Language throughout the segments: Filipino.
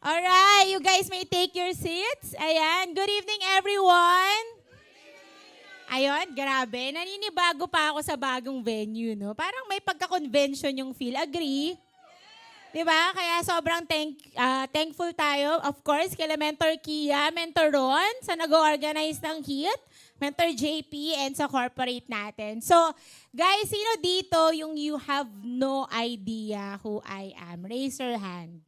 Alright, you guys may take your seats. Ayan, good evening everyone. Ayun, grabe. Naninibago pa ako sa bagong venue, no? Parang may pagka-convention yung feel. Agree? 'Di ba? Kaya sobrang thankful tayo, of course, kay Mentor Kia, Mentor Ron, sa nag-organize ng HIT, Mentor JP, and sa corporate natin. So, guys, sino dito yung you have no idea who I am? Raise your hand.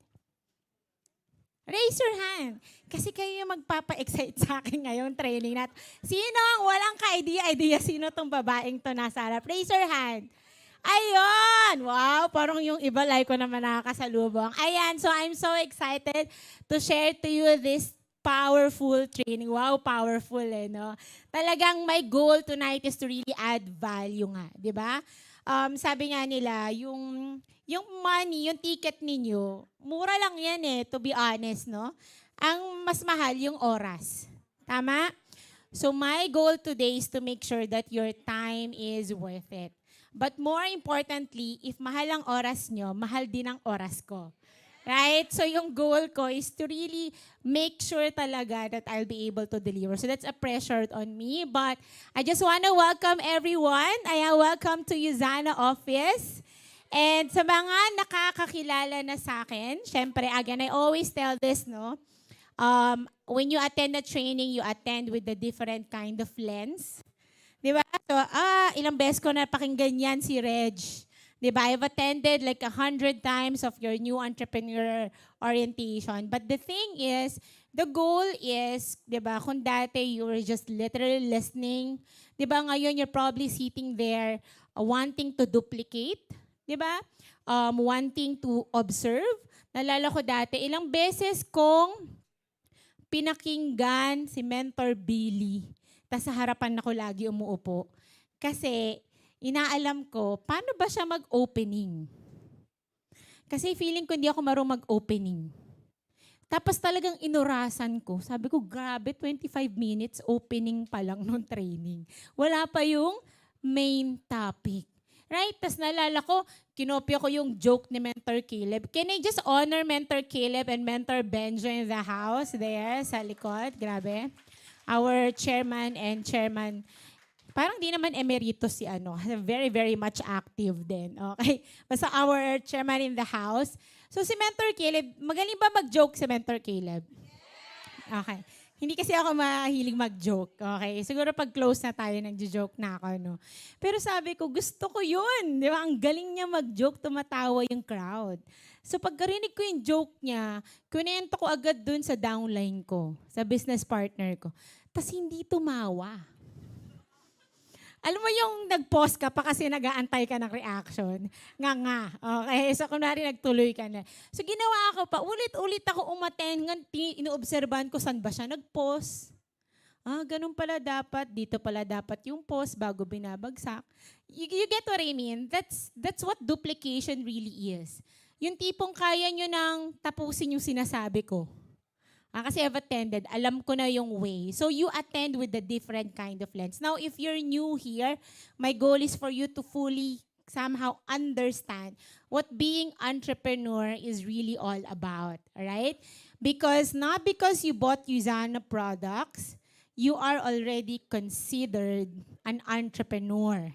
Raise your hand. Kasi kayo yung magpapa-excite sa akin ngayong training natin. Sino ang walang ka-idea? Sino tong babaeng to nasa harap? Raise your hand. Ayun! Wow, parang yung iba like ko naman nakakasalubong. Ayan, so I'm so excited to share to you this powerful training. Wow, powerful no? Talagang my goal tonight is to really add value nga, di ba? Sabi nga nila, yung money, yung ticket ninyo, mura lang yan to be honest, no? Ang mas mahal yung oras. Tama? So my goal today is to make sure that your time is worth it. But more importantly, if mahal ang oras nyo, mahal din ang oras ko. Right? So yung goal ko is to really make sure talaga that I'll be able to deliver. So that's a pressure on me. But I just want to welcome everyone. Welcome to Yuzana office. And sa mga nakakakilala na sa akin, syempre, again, I always tell this, no? When you attend a training, you attend with a different kind of lens. Di ba? So, ilang beses ko na pakinggan yan si Reg. Di ba? I've attended like 100 times of your new entrepreneur orientation. But the thing is, the goal is, di ba, kung dati you were just literally listening, di ba, ngayon you're probably sitting there wanting to duplicate, di ba? Wanting to observe. Nalala ko dati, ilang beses kong pinakinggan si Mentor Billy. Tas sa harapan ako lagi umuupo. Kasi inaalam ko, paano ba siya mag-opening? Kasi feeling ko hindi ako marunong mag-opening. Tapos talagang inurasan ko. Sabi ko, grabe, 25 minutes opening pa lang nung training. Wala pa yung main topic. Right? Tapos naalala ko, kinopya ko yung joke ni Mentor Caleb. Can I just honor Mentor Caleb and Mentor Benjo in the house there sa likod? Grabe. Our chairman and chairman, parang di naman emeritus si very, very much active din. Okay? Basta our chairman in the house. So si Mentor Caleb, magaling ba mag-joke si Mentor Caleb? Okay. Hindi kasi ako mahilig mag-joke. Okay? Siguro pag close na tayo, nag-joke na ako. No? Pero sabi ko, gusto ko yun. Di ba? Ang galing niya mag-joke, tumatawa yung crowd. So pagkarinig ko yung joke niya, kunento ko agad dun sa downline ko, sa business partner ko. Tapos hindi tumawa. Alam mo yung nag-pause ka pa kasi nag-aantay ka ng reaction. Nga. Okay, so kunwari nagtuloy ka na. So ginawa ko pa, ulit-ulit ako umaten. Inoobserbahan ko saan ba siya nag-pause. Ganun pala dapat. Dito pala dapat yung pause bago binabagsak. You get what I mean? That's what duplication really is. Yung tipong kaya nyo nang tapusin yung sinasabi ko. Kasi I've attended, alam ko na yung way. So you attend with a different kind of lens. Now, if you're new here, my goal is for you to fully somehow understand what being entrepreneur is really all about. Alright? Not because you bought Yuzana products, you are already considered an entrepreneur.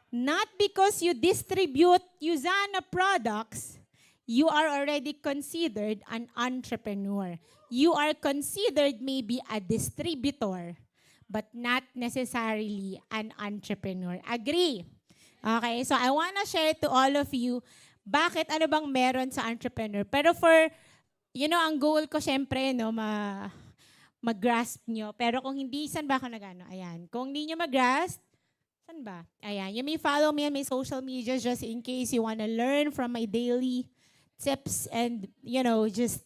Not because you distribute Yuzana products, you are already considered an entrepreneur. You are considered maybe a distributor, but not necessarily an entrepreneur. Agree? Okay, so I want to share to all of you, bakit ano bang meron sa entrepreneur. Pero ang goal ko syempre, mag-grasp nyo. Pero kung hindi, saan ba ako nag-ano? Ayan. Kung hindi nyo mag-grasp, saan ba? Ayan. You may follow me on my social media just in case you want to learn from my daily tips and, just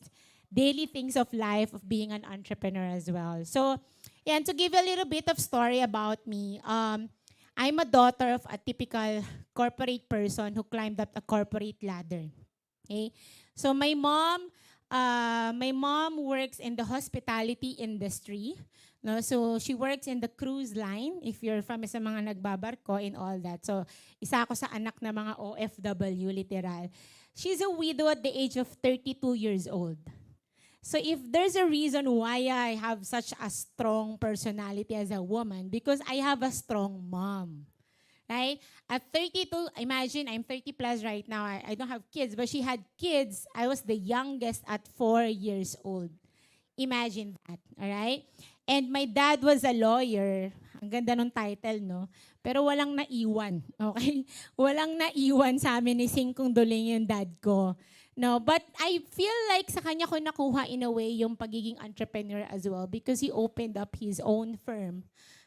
daily things of life of being an entrepreneur as well. So, to give a little bit of story about me, I'm a daughter of a typical corporate person who climbed up a corporate ladder. Okay? So, my mom works in the hospitality industry. No? So, she works in the cruise line, if you're from sa mga nagbabarko and all that. So, isa ako sa anak na mga OFW, literal. She's a widow at the age of 32 years old. So if there's a reason why I have such a strong personality as a woman, because I have a strong mom. Right? At 32, imagine I'm 30 plus right now. I don't have kids, but she had kids. I was the youngest at 4 years old. Imagine that, all right? And my dad was a lawyer. Ang ganda ng title, no? Pero walang naiwan, okay? Walang naiwan sa amin ni Singkong Duling yung dad ko. No, but I feel like sa kanya ko nakuha in a way yung pagiging entrepreneur as well because he opened up his own firm.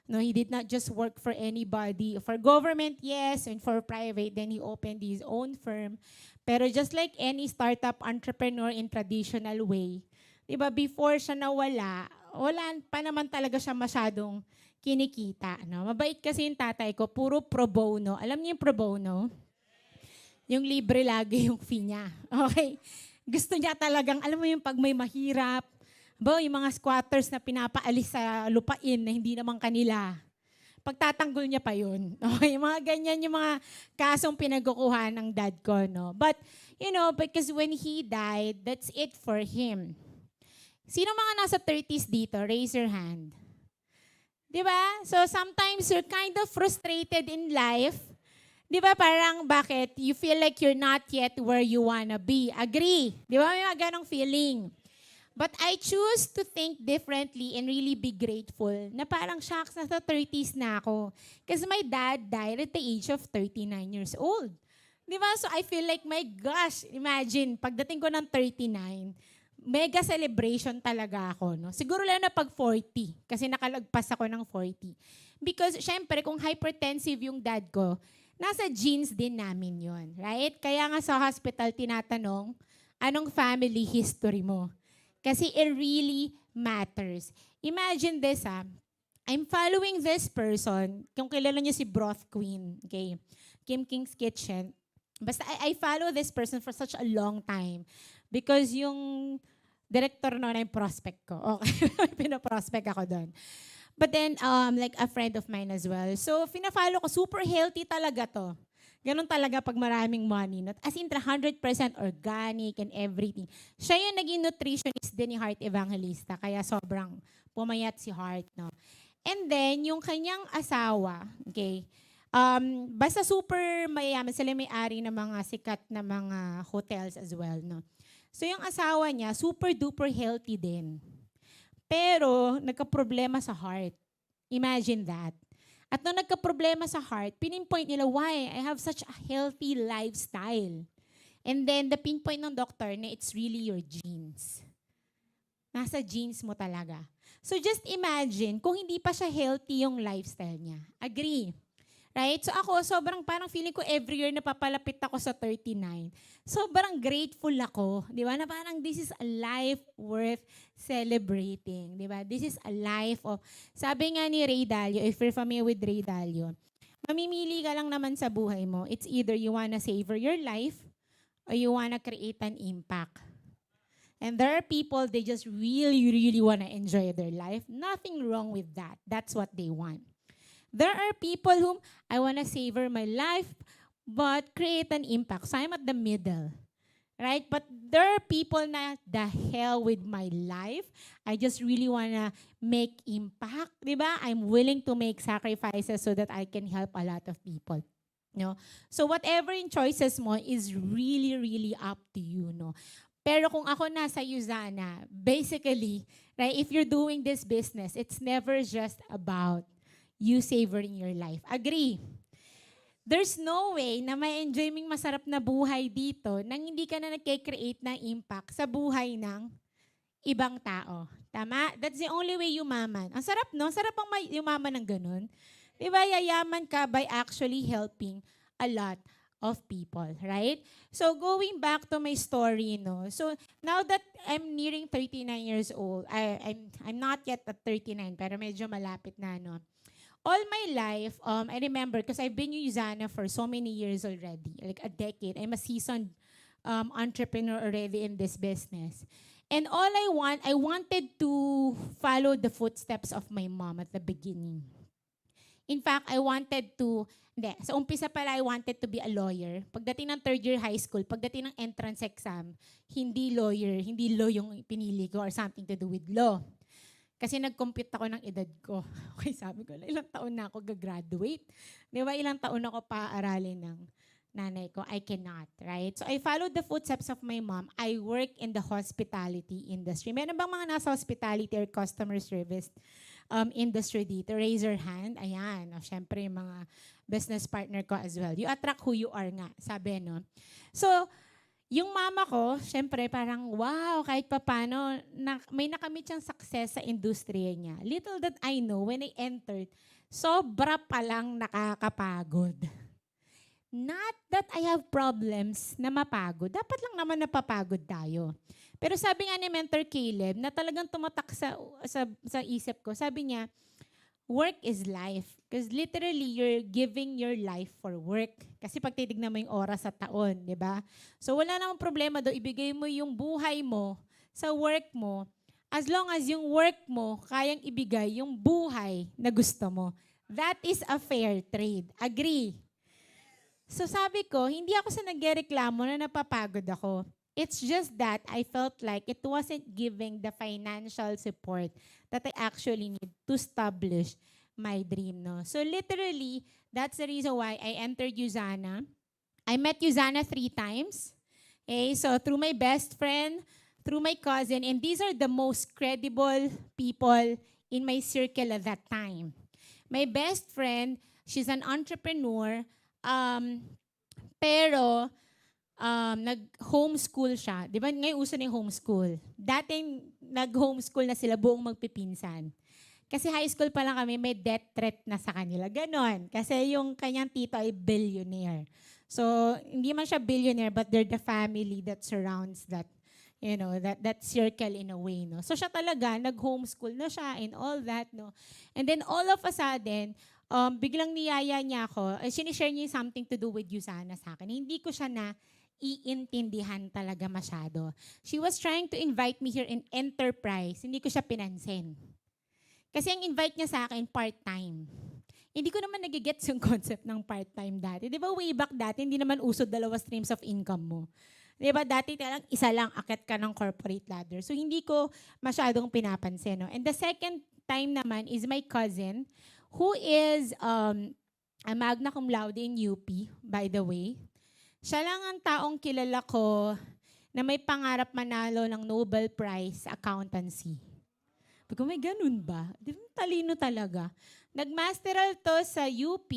No, he did not just work for anybody. For government, yes, and for private, then he opened his own firm. Pero just like any startup entrepreneur in traditional way, diba, before siya nawala, wala pa naman talaga siya masyadong kinikita. No? Mabait kasi yung tatay ko, puro pro bono. Alam niyo yung pro bono? Yung libre lagi yung fee niya. Okay? Gusto niya talagang, alam mo yung pag may mahirap, yung mga squatters na pinapaalis sa lupain na hindi naman kanila, pagtatanggol niya pa yun. Okay? Mga ganyan yung mga kasong pinagkukuha ng dad ko. No? But, you know, because when he died, that's it for him. Sino mga nasa 30s dito? Raise your hand. Diba? So sometimes you're kind of frustrated in life. Diba parang bakit? You feel like you're not yet where you wanna be. Agree? Diba may mga ganong feeling? But I choose to think differently and really be grateful na parang shocks, nasa 30s na ako. Because my dad died at the age of 39 years old. Diba? So I feel like, my gosh, imagine, pagdating ko ng 39, mega celebration talaga ako. No? Siguro lang na pag 40, kasi nakalagpas ako ng 40. Because syempre, kung hypertensive yung dad ko, nasa genes din namin yon, right? Kaya nga sa hospital, tinatanong, anong family history mo? Kasi it really matters. Imagine this, I'm following this person, kung kilala niyo si Broth Queen, okay? Kim King's Kitchen. Basta I follow this person for such a long time because yung director noon ay prospect ko. Okay, pinaprospect ako doon. But then, like a friend of mine as well. So, fina-follow ko, super healthy talaga to. Ganun talaga pag maraming money. Not, as in, 100% organic and everything. Siya yung naging nutritionist din ni Heart Evangelista. Kaya sobrang pumayat si Heart. No? And then, yung kanyang asawa, okay, basta super mayaman. Sila may-ari ng mga sikat na mga hotels as well. No? So, yung asawa niya, super duper healthy din. Pero, nagka-problema sa heart. Imagine that. At nung nagka-problema sa heart, pinpoint nila, why? I have such a healthy lifestyle. And then, the pinpoint ng doctor na it's really your genes. Nasa genes mo talaga. So, just imagine, kung hindi pa siya healthy yung lifestyle niya. Agree? Right? So ako, sobrang parang feeling ko every year na papalapit ako sa 39. Sobrang grateful ako. Di ba? Na parang this is a life worth celebrating. Di ba? This is a life of, sabi nga ni Ray Dalio, if you're familiar with Ray Dalio, mamimili ka lang naman sa buhay mo. It's either you wanna savor your life or you wanna create an impact. And there are people, they just really, really wanna enjoy their life. Nothing wrong with that. That's what they want. There are people whom I want to savor my life but create an impact. So I'm at the middle. Right? But there are people na the hell with my life. I just really want to make impact. Diba? I'm willing to make sacrifices so that I can help a lot of people. No? So whatever in choices mo is really, really up to you. No? Pero kung ako nasa Yuzana, basically, right, if you're doing this business, it's never just about you savoring your life. Agree? There's no way na may enjoy mong masarap na buhay dito nang hindi ka na nagke-create ng impact sa buhay ng ibang tao. Tama? That's the only way yumaman. Ang sarap, no? Sarap ang yumaman ng ganun. Diba, yayaman ka by actually helping a lot of people, right? So going back to my story, no. So now that I'm nearing 39 years old, I'm not yet at 39, pero medyo malapit na, no. All my life, I remember, because I've been in Yuzana for so many years already, like a decade. I'm a seasoned entrepreneur already in this business. And all I wanted to follow the footsteps of my mom at the beginning. In fact, I wanted to, hindi, sa umpisa pala I wanted to be a lawyer. Pagdating ng third year high school, pagdating ng entrance exam, hindi lawyer, hindi law yung pinili ko or something to do with law. Kasi nag-compute ako ng edad ko. Okay, sabi ko, ilang taon na ako gagraduate. Di ba, ilang taon ako paaralin ng nanay ko, I cannot, right? So I followed the footsteps of my mom. I work in the hospitality industry. Meron bang mga nasa hospitality or customer service industry dito? Raise your hand. Ayan. O, syempre, yung mga business partner ko as well. You attract who you are nga, sabi, no? So, yung mama ko, syempre, parang, wow, kahit papano, may nakamit siyang success sa industriya niya. Little that I know, when I entered, sobra palang nakakapagod. Not that I have problems na mapagod. Dapat lang naman napapagod tayo. Pero sabi nga ni Mentor Caleb, na talagang tumatak sa isip ko, sabi niya, work is life. Because literally, you're giving your life for work. Kasi pag titignan mo yung oras sa taon, di ba? So wala namang problema do, ibigay mo yung buhay mo sa work mo, as long as yung work mo kayang ibigay yung buhay na gusto mo. That is a fair trade. Agree? So sabi ko, hindi ako sa nagreklamo na napapagod ako. It's just that I felt like it wasn't giving the financial support that I actually need to establish my dream. No? So literally, that's the reason why I entered Usana. I met Usana 3 times. Okay? So through my best friend, through my cousin, and these are the most credible people in my circle at that time. My best friend, she's an entrepreneur, pero nag-homeschool siya. Di ba ngayon uso na yung homeschool? Dating nag-homeschool na sila buong magpipinsan. Kasi high school pa lang kami, may death threat na sa kanila. Ganon. Kasi yung kanyang tito ay billionaire. So, hindi man siya billionaire, but they're the family that surrounds that, you know, that circle in a way, no? So, siya talaga, nag-homeschool na siya and all that, no? And then, all of a sudden, biglang niyaya niya ako, sinishare niya yung something to do with Usana sa akin. Hindi ko siya na iintindihan talaga masyado. She was trying to invite me here in enterprise. Hindi ko siya pinansin. Kasi ang invite niya sa akin, part-time. Hindi ko naman nagigets yung concept ng part-time dati. Di ba way back dati, hindi naman uso 2 streams of income mo. Di ba dati talang isa lang, akit ka ng corporate ladder. So hindi ko masyadong pinapansin. No? And the second time naman is my cousin, who is a magna cum laude in UP, by the way. Siya lang ang taong kilala ko na may pangarap manalo ng Nobel Prize sa accountancy. Pagka may ganun ba? Di ba talino talaga? Nag-masteral to sa UP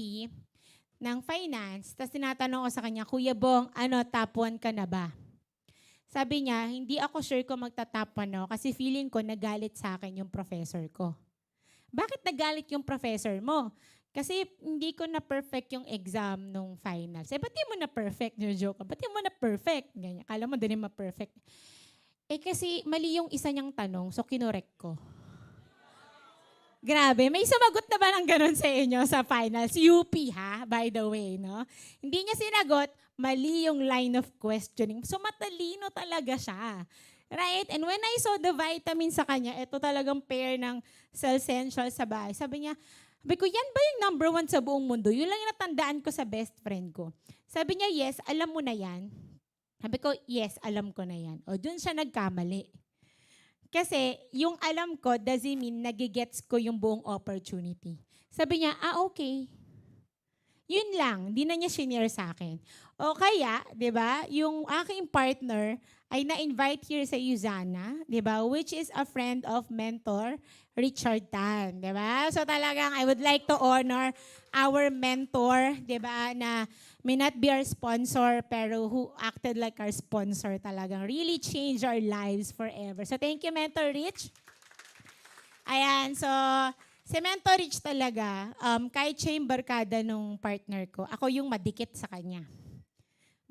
ng finance, tapos tinatanong ko sa kanya, Kuya Bong, top 1 ka na ba? Sabi niya, hindi ako sure kung magta-top 1 ako kasi feeling ko nagalit sa akin yung professor ko. Bakit nagalit yung professor mo? Kasi hindi ko na-perfect yung exam nung finals. Ba't di mo na-perfect? Yung joke. Ba't di mo na-perfect? Ganyan. Kala mo din ma-perfect. Kasi mali yung isa niyang tanong, so kinorek ko. Grabe, may sumagot na ba ng ganun sa inyo sa finals? UP ha, by the way, no? Hindi niya sinagot, mali yung line of questioning. So matalino talaga siya. Right? And when I saw the vitamin sa kanya, ito talagang pair ng Cellsential sa bahay. Sabi niya, ko, yan ba yung number 1 sa buong mundo? Yun lang yung natandaan ko sa best friend ko. Sabi niya, yes, alam mo na yan. Sabi ko, yes, alam ko na yan. O, dun siya nagkamali. Kasi, yung alam ko doesn't mean nagigets ko yung buong opportunity. Sabi niya, okay. Yun lang, di na niya shinare sa akin. O kaya, di ba, yung aking partner ay na-invite here sa Usana, di ba, which is a friend of mentor Richard Tan, di ba? So talagang I would like to honor our mentor, di ba, na may not be our sponsor, pero who acted like our sponsor talagang really changed our lives forever. So thank you, Mentor Rich. Ayan, so si Mentor Rich talaga, kahit siya yung barkada nung partner ko, ako yung madikit sa kanya.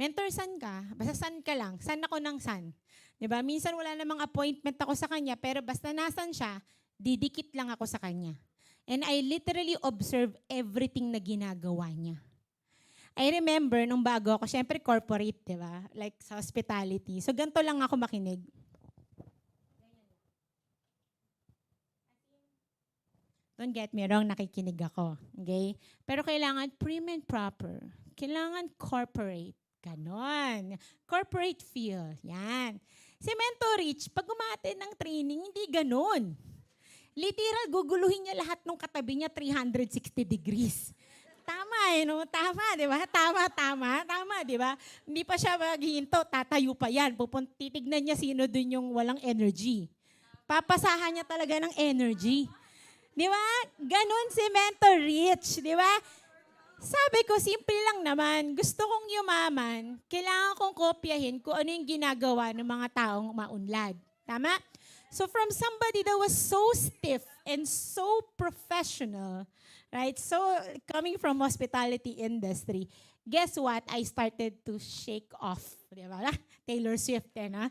Mentor, san ka? Basta san ka lang. San ako ng san. Diba? Minsan wala namang appointment ako sa kanya, pero basta nasan siya, didikit lang ako sa kanya. And I literally observe everything na ginagawa niya. I remember, nung bago ako, syempre corporate, diba? Like sa hospitality. So ganito lang ako makinig. Don't get me wrong, nakikinig ako. Okay? Pero kailangan prim and proper. Kailangan corporate. Ganon. Corporate feel. Yan. Si Mentor Rich, pag umaattend ng training, hindi ganon. Literal, guguluhin niya lahat ng katabi niya 360 degrees. Tama no? Tama, di ba? Tama, di ba? Hindi pa siya maghihinto, tatayo pa yan. Titignan niya sino dun yung walang energy. Papasahan niya talaga ng energy. Di ba? Ganon si Mentor Rich, di ba? Sabi ko, simple lang naman. Gusto kong yumaman, kailangan kong kopyahin kung ano yung ginagawa ng mga taong maunlad. Tama? So from somebody that was so stiff and so professional, right? So coming from hospitality industry, guess what? I started to shake off. Di ba? Taylor Swift na.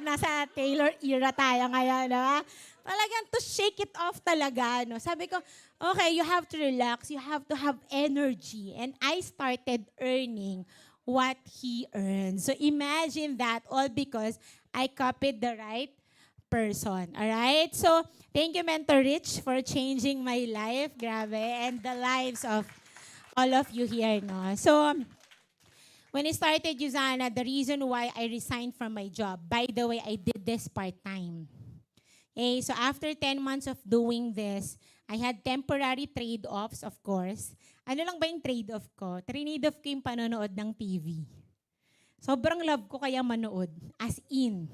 Nasa Taylor era tayo ngayon. Diba? Talagang to shake it off talaga. No? Sabi ko, okay, you have to relax. You have to have energy. And I started earning what he earned. So imagine that all because I copied the right person. Alright? So, thank you, Mentor Rich, for changing my life. Grabe. And the lives of all of you here. No? So, when I started Usana, the reason why I resigned from my job, by the way, I did this part-time. Okay, so after 10 months of doing this, I had temporary trade-offs, of course. Ano lang ba yung trade-off ko? Trade-off ko yung panonood ng TV. Sobrang love ko kaya manood. As in,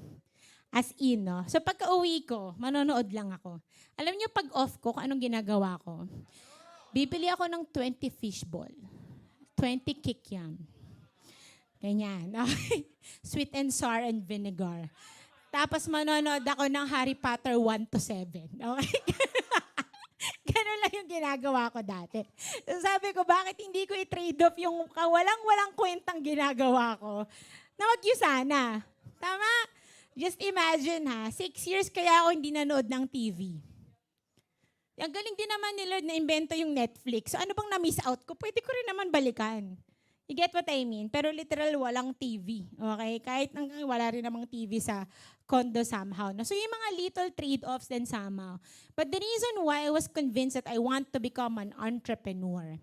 no? So pagka-uwi ko, manonood lang ako. Alam niyo pag off ko, kung anong ginagawa ko? Bibili ako ng 20 fishball. 20 kikiam. Ganyan. Okay? Sweet and sour and vinegar. Tapos manonood ako ng Harry Potter 1 to 7. Okay? Ganun lang yung ginagawa ko dati. So sabi ko, bakit hindi ko i-trade off yung walang kwentang ginagawa ko na mag-Usana? Tama? Just imagine 6 years kaya ako hindi nanood ng TV. Ang galing din naman ni Lord na invento yung Netflix. So ano bang na-miss out ko? Pwede ko rin naman balikan. You get what I mean? Pero literal, walang TV. Okay? Kahit wala rin namang TV sa condo somehow. So yung mga little trade-offs then somehow. But the reason why I was convinced that I want to become an entrepreneur,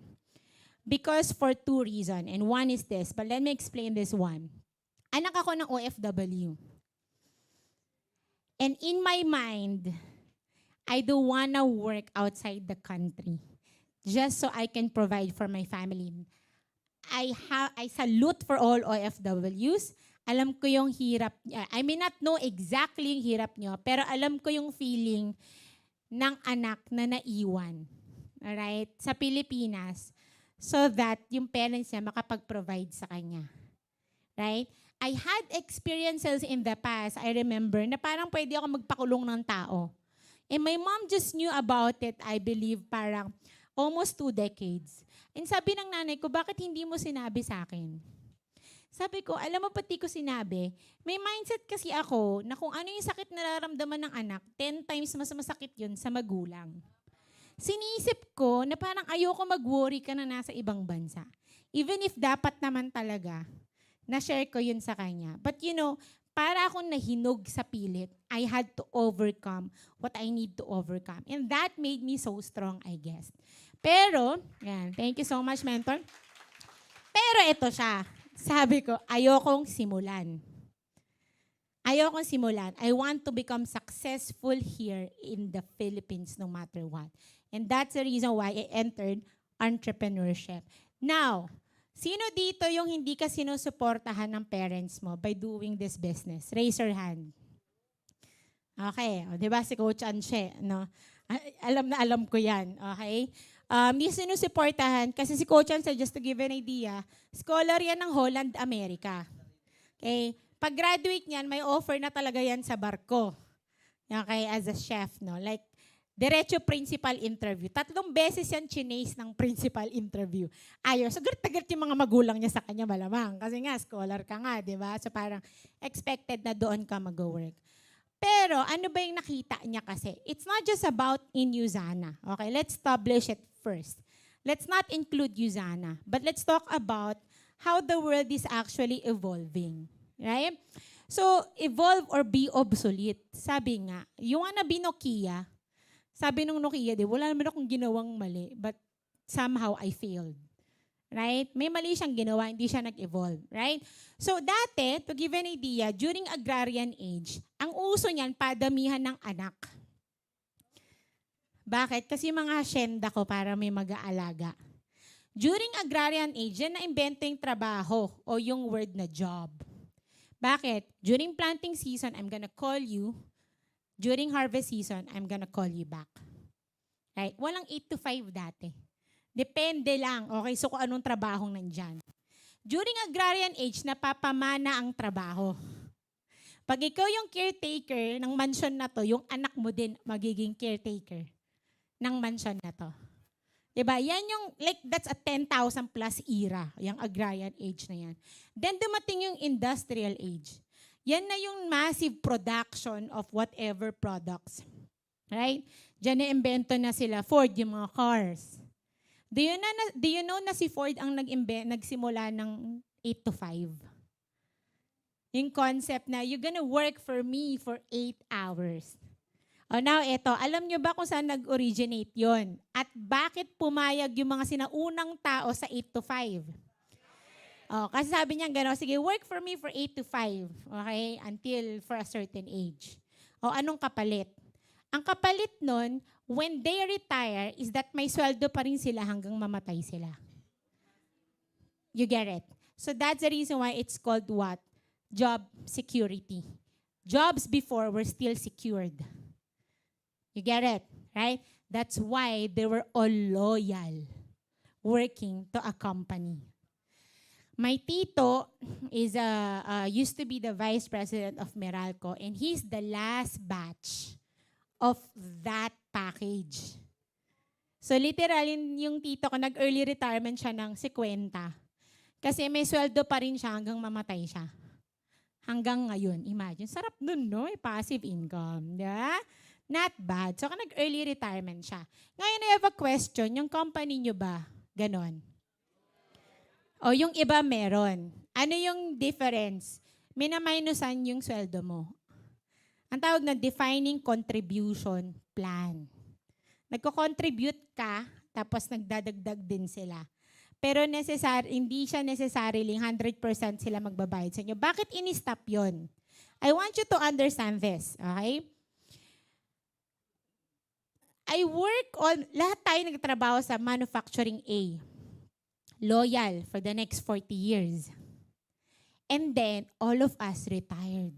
because for 2 reasons. And one is this, but let me explain this one. Anak ako ng OFW. And in my mind, I don't wanna work outside the country just so I can provide for my family. I salute for all OFWs. Alam ko yung hirap niya. I may not know exactly yung hirap niyo, pero alam ko yung feeling ng anak na naiwan. Alright? Sa Pilipinas, so that yung parents niya makapag-provide sa kanya. Right? I had experiences in the past, I remember, na parang pwede ako magpakulong ng tao. And my mom just knew about it, I believe, parang almost 2 decades. And sabi ng nanay ko, bakit hindi mo sinabi sa akin? Sabi ko, alam mo pati ko sinabi, may mindset kasi ako na kung ano yung sakit na nararamdaman ng anak, 10 times mas masakit yun sa magulang. Sinisip ko na parang ayoko mag-worry ka na nasa ibang bansa. Even if dapat naman talaga, na-share ko yun sa kanya. But you know, para akong nahinog sa pilit, I had to overcome what I need to overcome. And that made me so strong, I guess. Pero, yan, thank you so much, mentor. Pero ito siya. Sabi ko, ayokong simulan. Ayokong simulan. I want to become successful here in the Philippines no matter what. And that's the reason why I entered entrepreneurship. Now, sino dito yung hindi ka sinusuportahan ng parents mo by doing this business? Raise your hand. Okay. O, diba si Coach Anshe, no? Alam na alam ko yan. Okay? Hindi sinusuportahan kasi si Coach Anshe, just to give an idea, scholar yan ng Holland, America. Okay? Pag-graduate niyan, may offer na talaga yan sa barko. Okay? As a chef, no? Like, diretso principal interview. 3 beses yan chinase ng principal interview. Ayaw. So, galit yung mga magulang niya sa kanya malamang. Kasi nga, scholar ka nga, di ba? So, parang expected na doon ka mag-work. Pero, ano ba yung nakita niya kasi? It's not just about in Usana. Okay, let's establish it first. Let's not include Usana, but let's talk about how the world is actually evolving. Right? So, evolve or be obsolete. Sabi nga, you wanna be Nokia, Sabi nung Nokia, wala naman akong ginawang mali, but somehow I failed. Right? May mali siyang ginawa, hindi siya nag-evolve. Right? So dati, to give an idea, during agrarian age, ang uso niyan, padamihan ng anak. Bakit? Kasi mga hasyenda ko para may mag-aalaga. During agrarian age, yan na-invento yung trabaho o yung word na job. Bakit? During planting season, I'm gonna call you. During harvest season, I'm gonna call you back. Right? Walang 8 to 5 dati. Depende lang. Okay, so kung anong trabahong nandyan. During agrarian age, napapamana ang trabaho. Pag ikaw yung caretaker ng mansion na to, yung anak mo din magiging caretaker ng mansion na to. Diba? Yan yung, like, that's a 10,000 plus era, yung agrarian age na yan. Then dumating yung industrial age. Yan na yung massive production of whatever products. Right? Diyan na-imbento na sila, Ford, yung mga cars. Do you know na si Ford ang nagsimula ng 8 to 5? Yung concept na, you're gonna work for me for 8 hours. Oh, now, eto, alam nyo ba kung saan nag-originate yon? At bakit pumayag yung mga sinaunang tao sa 8 to 5? Oh, kasi sabi niya gano'n, sige, work for me for 8 to 5. Okay? Until for a certain age. O, anong kapalit? Ang kapalit nun, when they retire, is that may sweldo pa rin sila hanggang mamatay sila. You get it? So that's the reason why it's called what? Job security. Jobs before were still secured. You get it? Right? That's why they were all loyal working to a company. My tito is used to be the vice president of Meralco, and he's the last batch of that package. So literally, yung tito ko, nag-early retirement siya ng 50. Kasi may sweldo pa rin siya hanggang mamatay siya. Hanggang ngayon, imagine. Sarap nun, no? Passive income. Yeah? Not bad. So, nag-early retirement siya. Ngayon, I have a question. Yung company nyo ba? Ganon. O yung iba meron. Ano yung difference? Minaminusan yung sweldo mo. Ang tawag na defining contribution plan. Nagko-contribute ka, tapos nagdadagdag din sila. Pero hindi siya necessarily 100% sila magbabayad sa inyo. Bakit ini-stop yun? I want you to understand this, okay? Lahat tayo nagtrabaho sa manufacturing A. Loyal for the next 40 years. And then, all of us retired.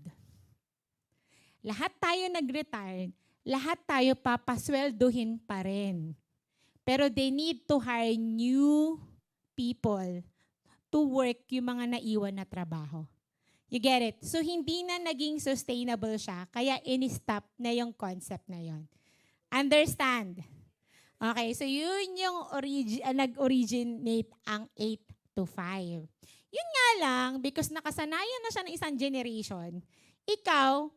Lahat tayo nag-retire, lahat tayo papasweldohin pa rin. Pero they need to hire new people to work yung mga naiwan na trabaho. You get it? So, hindi na naging sustainable siya, kaya in-stop na yung concept na yon. Understand? Okay, so yun yung nag-originate ang 8 to 5. Yun nga lang, because nakasanayan na siya ng isang generation, ikaw,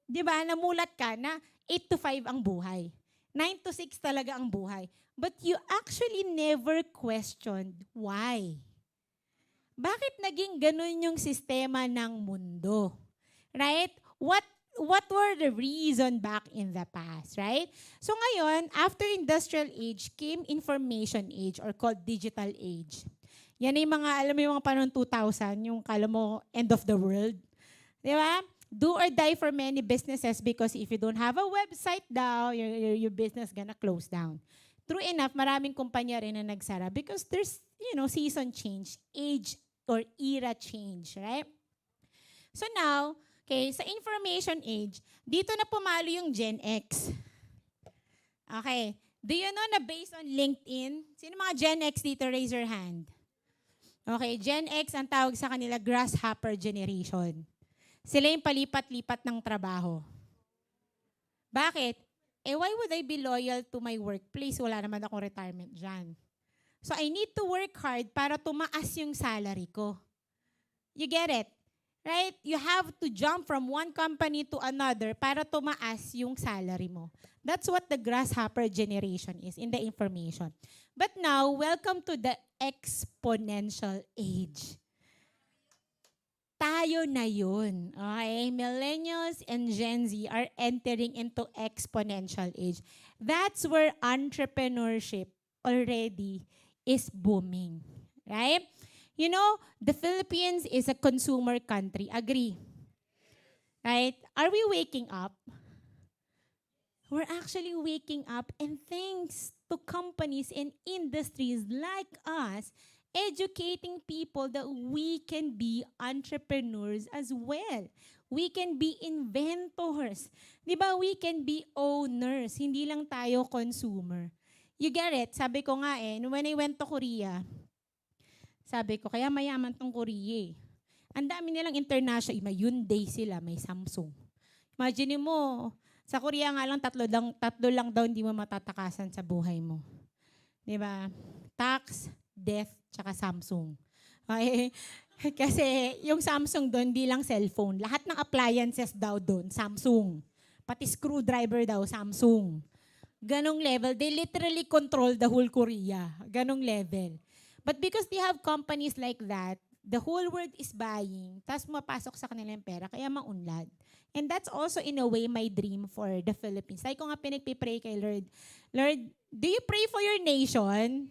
di ba, namulat ka na 8 to 5 ang buhay. 9 to 6 talaga ang buhay. But you actually never questioned why. Bakit naging ganun yung sistema ng mundo? Right? What were the reason back in the past, right? So ngayon, after industrial age, came information age or called digital age. Yan yung mga, alam mo yung mga panahon 2000, yung kala mo end of the world. Di ba? Do or die for many businesses because if you don't have a website daw, your business gonna close down. True enough, maraming kumpanya rin na nagsara because there's, season change, age or era change, right? So now, okay, sa information age, dito na pumalo yung Gen X. Okay. Do you know na based on LinkedIn, sino mga Gen X dito, raise your hand. Okay, Gen X ang tawag sa kanila grasshopper generation. Sila yung palipat-lipat ng trabaho. Bakit? Why would I be loyal to my workplace? Wala naman akong retirement dyan. So I need to work hard para tumaas yung salary ko. You get it? Right? You have to jump from one company to another para tumaas yung salary mo. That's what the grasshopper generation is in the information. But now, welcome to the exponential age. tayo na yun. Okay? Millennials and Gen Z are entering into exponential age. That's where entrepreneurship already is booming. Right? You know, the Philippines is a consumer country. Agree? Right? Are we waking up? We're actually waking up, and thanks to companies and industries like us, educating people that we can be entrepreneurs as well. We can be inventors. Di ba? We can be owners. Hindi lang tayo consumer. You get it? Sabi ko nga when I went to Korea, sabi ko, kaya mayaman tong Korea eh. Ang dami nilang international, may Hyundai sila, may Samsung. Imagine mo, sa Korea nga lang, tatlo lang daw hindi mo matatakasan sa buhay mo. Di ba? Tax, death, tsaka Samsung. Okay? Kasi yung Samsung doon, di lang cellphone. Lahat ng appliances daw doon, Samsung. Pati screwdriver daw, Samsung. Ganong level. They literally control the whole Korea. Ganong level. But because they have companies like that, the whole world is buying, tapos mapasok sa kanila yung pera, kaya maunlad. And that's also in a way my dream for the Philippines. Like ko nga pinagpipray kay Lord, Lord, do you pray for your nation?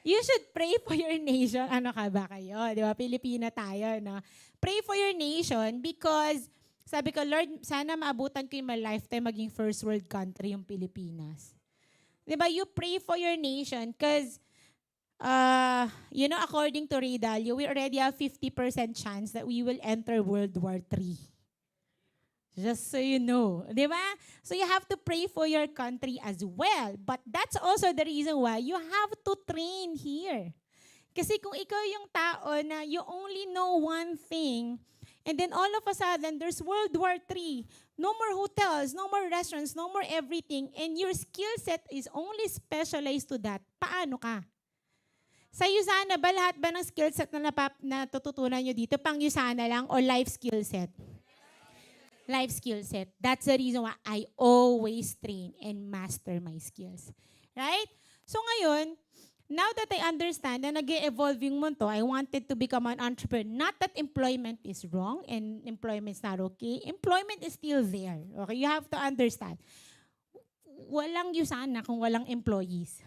You should pray for your nation. Ano ka ba kayo? Di ba? Pilipina tayo, no? Pray for your nation because sabi ko, Lord, sana maabutan ko yung my lifetime maging first world country yung Pilipinas. Di ba? You pray for your nation because according to Ray Dalio, we already have 50% chance that we will enter World War III. Just so you know. Di ba? So you have to pray for your country as well. But that's also the reason why you have to train here. Kasi kung ikaw yung tao na you only know one thing, and then all of a sudden, there's World War III, no more hotels, no more restaurants, no more everything, and your skill set is only specialized to that, paano ka? Sa USANA ba, lahat ba ng skill set na natututunan nyo dito, pang USANA lang o life skill set? Life skill set. That's the reason why I always train and master my skills. Right? So ngayon, now that I understand na nag-evolve yung mundo, I wanted to become an entrepreneur. Not that employment is wrong and employment is not okay. Employment is still there. Okay? You have to understand. Walang USANA kung walang employees.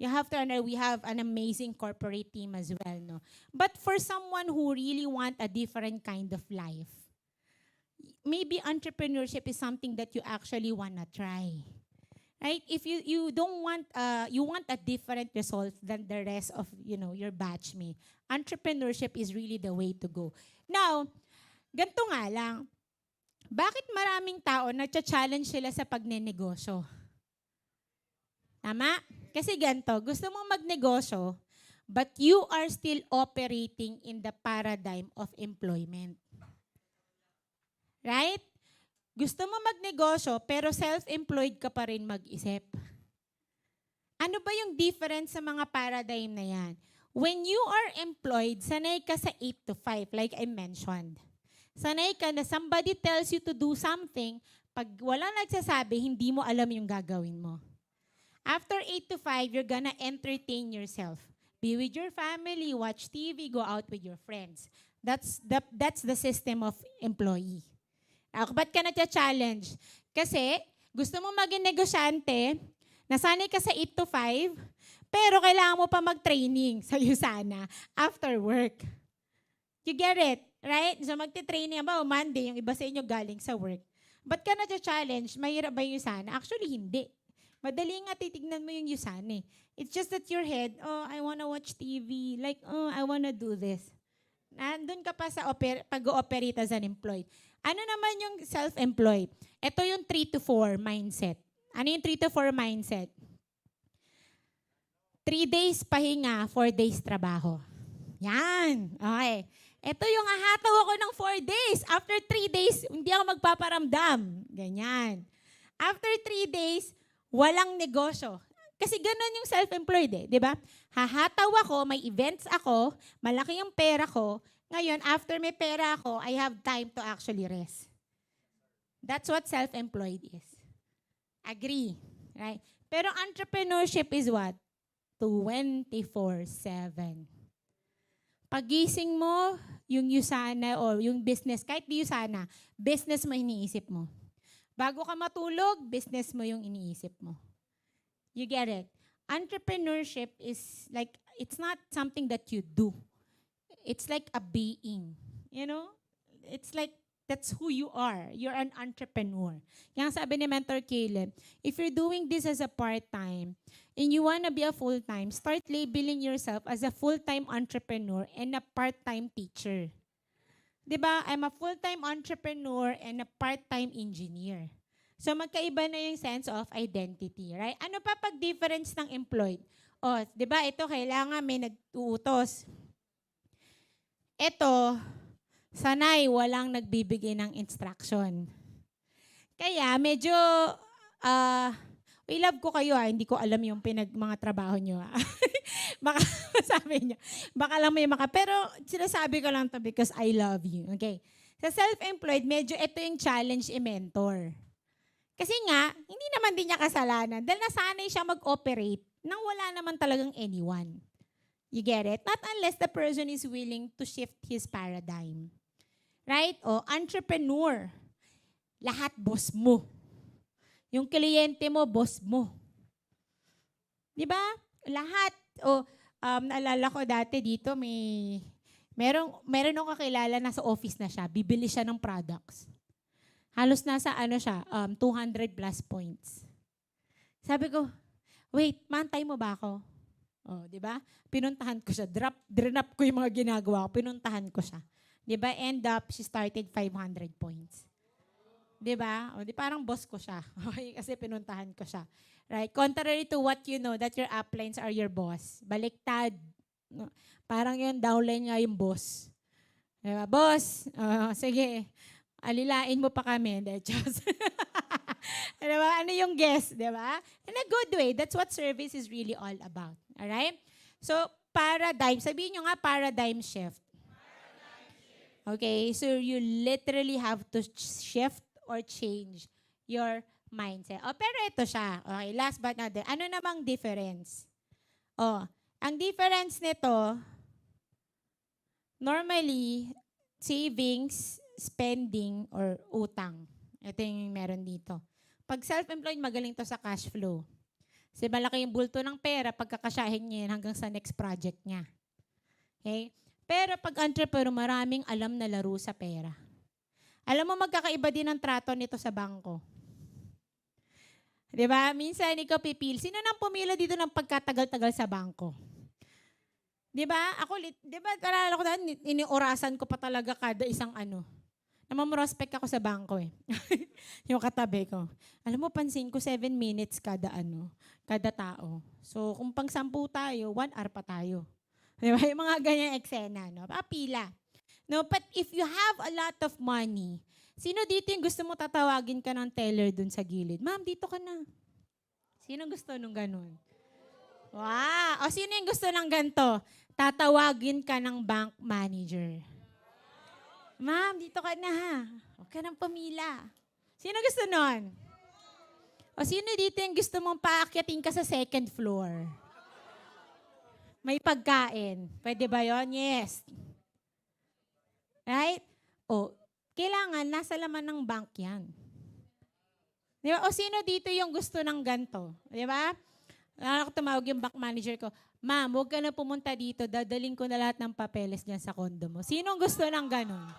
You have to understand, we have an amazing corporate team as well, no? But for someone who really want a different kind of life, maybe entrepreneurship is something that you actually wanna try. Right? If you don't want you want a different result than the rest of, your batchmate, entrepreneurship is really the way to go. Now, ganito nga lang. Bakit maraming tao nagcha-challenge sila sa pagnenegosyo? Tama? Kasi ganito, gusto mong magnegosyo, but you are still operating in the paradigm of employment. Right? Gusto mo magnegosyo, pero self-employed ka pa rin mag-isip. Ano ba yung difference sa mga paradigm na yan? When you are employed, sanay ka sa 8 to 5, like I mentioned. Sanay ka na somebody tells you to do something, pag walang nagsasabi, hindi mo alam yung gagawin mo. After 8 to 5, you're gonna entertain yourself. Be with your family, watch TV, go out with your friends. That's the system of employee. Ba't ka nagcha-challenge? Kasi gusto mo maging negosyante, nasanay ka sa 8 to 5, pero kailangan mo pa mag-training sa USANA after work. You get it? Right? So magte-training ba Monday, yung iba sa inyo galing sa work. Ba't ka nagcha-challenge? Mahirap ba yung USANA? Actually, hindi. Madali nga titignan mo yung USANA. It's just that your head, I wanna watch TV. Like, I wanna do this. Nandun ka pa sa pag-ooperate as an employed. Ano naman yung self-employed? Ito yung 3 to 4 mindset. Ano yung 3 to 4 mindset? 3 days pahinga, 4 days trabaho. Yan. Okay. Ito yung hahataw ako ng 4 days. After 3 days, hindi ako magpaparamdam. Ganyan. After 3 days, walang negosyo. Kasi ganun yung self-employed di ba? Hahataw ako, may events ako, malaki yung pera ko. Ngayon, after may pera ako, I have time to actually rest. That's what self-employed is. Agree, right? Pero entrepreneurship is what? 24/7. Pagising mo, yung Usana o yung business, kahit di Usana, business mo iniisip mo. Bago ka matulog, business mo yung iniisip mo. You get it? Entrepreneurship is like, it's not something that you do. It's like a being. You know? It's like, that's who you are. You're an entrepreneur. Kaya sabi ni Mentor Caleb, if you're doing this as a part-time and you wanna be a full-time, start labeling yourself as a full-time entrepreneur and a part-time teacher. 'Di ba? I'm a full-time entrepreneur and a part-time engineer. So magkaiba na yung sense of identity, right? Ano pa pag difference ng employed? Oh, 'di ba? Ito kailangan may nag-uutos. Ito, sanay walang nagbibigay ng instruction. Kaya medyo we love ko kayo hindi ko alam yung mga trabaho nyo baka sabi niya, baka lang may pero sinasabi ko lang to because I love you. Okay. Sa self-employed, medyo ito yung challenge i-mentor. Kasi nga, hindi naman din niya kasalanan dahil nasanay siya mag-operate nang wala naman talagang anyone. You get it? Not unless the person is willing to shift his paradigm. Right? O, entrepreneur. Lahat boss mo. Yung kliyente mo, boss mo. Di ba? Lahat. O, naalala ko dati dito, meron akong kakilala nasa office na siya. Bibili siya ng products. Halos nasa 200 plus points. Sabi ko, wait, mantay mo ba ako? Oh, di ba? Pinuntahan ko siya. Drinap ko yung mga ginagawa ko. Pinuntahan ko siya. Di ba? End up, she started 500 points. Di ba? O, di parang boss ko siya. Okay? Kasi pinuntahan ko siya. Right? Contrary to what you know, that your uplines are your boss. Baliktad. Parang yun, downline nga yung boss. Di ba? Boss, sige, alilain mo pa kami. Diba? Ano yung guess? Diba? In a good way. That's what service is really all about. Alright? So, paradigm. Sabihin nyo nga, paradigm shift. Okay? So, you literally have to shift or change your mindset. Pero ito siya. Okay, last but not least. Ano namang difference? Ang difference nito, normally, savings, spending, or utang. Ito yung meron dito. Pag self-employed, magaling to sa cash flow. Kasi malaki yung bulto ng pera, pagkakasyahin niya yan hanggang sa next project niya. Okay? Pero pag entrepreneur, maraming alam na laro sa pera. Alam mo, magkakaiba din ang trato nito sa bangko. Di ba? Minsan, ikaw pipil. Sino nang pumila dito ng pagkatagal-tagal sa bangko? Di ba? Ako, di ba, alala ko dahil, iniorasan ko pa talaga kada isang Namamrospect ako sa bangko yung katabi ko. Alam mo, pansin ko 7 minutes kada tao. So, kung pang 10 tayo, 1 hour pa tayo. Di ba? Yung mga ganyan eksena, no? Pila. No, but if you have a lot of money, sino dito yung gusto mo tatawagin ka ng teller dun sa gilid? Ma'am, dito ka na. Sino gusto nung ganun? Wow! O sino yung gusto ng ganito? Tatawagin ka ng bank manager. Ma'am, dito ka na ha. Huwag ka nang pamila. Sino gusto nun? O sino dito yung gusto mong paakyatin ka sa second floor? May pagkain. Pwede ba yon? Yes. Right? O, kailangan nasa laman ng bank yan. Di ba? O sino dito yung gusto ng ganito? Di ba? Ako tumawag yung bank manager ko, ma'am, huwag ka na pumunta dito, dadaling ko na lahat ng papeles dyan sa kondo mo. Sinong gusto ng ganun?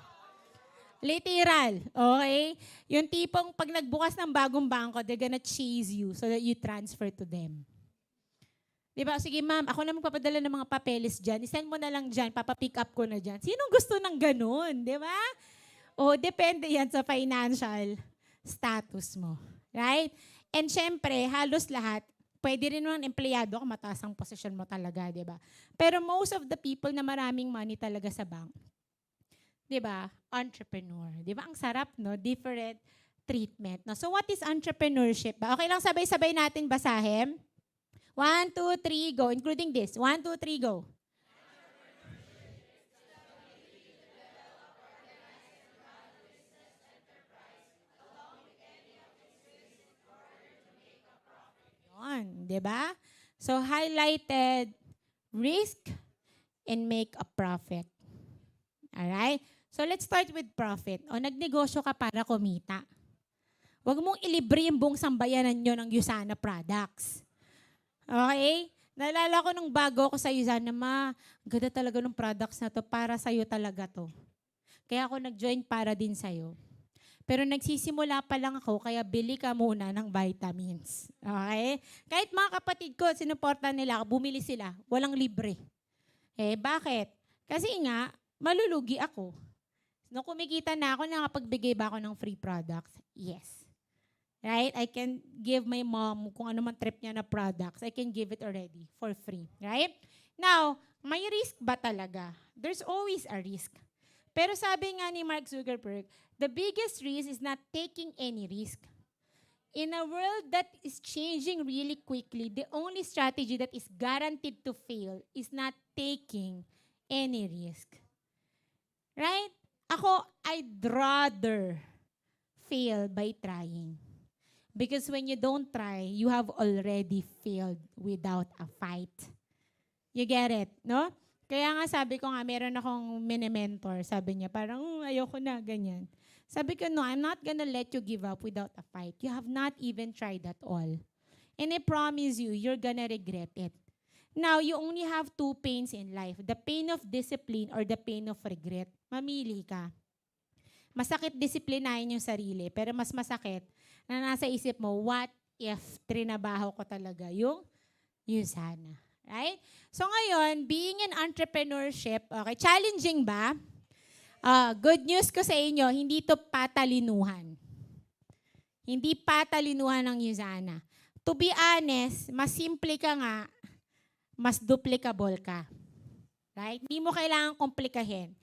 Literal, okay? Yung tipong pag nagbukas ng bagong bangko, they're gonna chase you so that you transfer to them. Di ba? Sige ma'am, ako na magpapadala ng mga papeles dyan. I-send mo na lang dyan, papapick up ko na dyan. Sinong gusto ng ganun? Di ba? O, depende yan sa financial status mo. Right? And syempre, halos lahat, pwede rin naman empleyado kung mataas ang posisyon mo talaga, di ba? Pero most of the people na maraming money talaga sa bank, di ba? Entrepreneur. Di ba? Ang sarap, no? Different treatment. No? So what is entrepreneurship? Okay lang sabay-sabay natin basahin. 1, 2, 3, go. Including this. 1, 2, 3, go. Yun, di ba? So highlighted risk and make a profit. Alright? So let's start with profit. O nagnegosyo ka para kumita. Huwag mong ilibre yung buong sambayanan nyo ng Usana products. Okay? Naalala ko nung bago ako sa Usana, ganda talaga ng products na to, para sa'yo talaga to. Kaya ako nag-join para din sa'yo. Pero nagsisimula pa lang ako, kaya bili ka muna ng vitamins. Okay? Kahit mga kapatid ko, sinuporta nila, bumili sila, walang libre. Bakit? Kasi nga, malulugi ako. Nung kumikita na ako, nakapagbigay ba ako ng free products? Yes. Right? I can give my mom kung ano man trip niya na products. I can give it already for free. Right? Now, may risk ba talaga? There's always a risk. Pero sabi nga ni Mark Zuckerberg, the biggest risk is not taking any risk. In a world that is changing really quickly, the only strategy that is guaranteed to fail is not taking any risk. Right? Ako, I'd rather fail by trying. Because when you don't try, you have already failed without a fight. You get it, no? Kaya nga sabi ko nga, meron akong mini-mentor. Sabi niya, parang, ayoko na, ganyan. Sabi ko, no, I'm not gonna let you give up without a fight. You have not even tried at all. And I promise you, you're gonna regret it. Now, you only have two pains in life. The pain of discipline or the pain of regret. Mamili ka. Masakit disiplinahin yung sarili, pero mas masakit na nasa isip mo, what if trinabaho ko talaga yung Usana? Right? So ngayon, being in entrepreneurship, okay, challenging ba? Good news ko sa inyo, hindi to patalinuhan. Hindi patalinuhan ng Usana. To be honest, mas simple ka nga, mas duplicable ka. Right? Hindi mo kailangan komplikahin.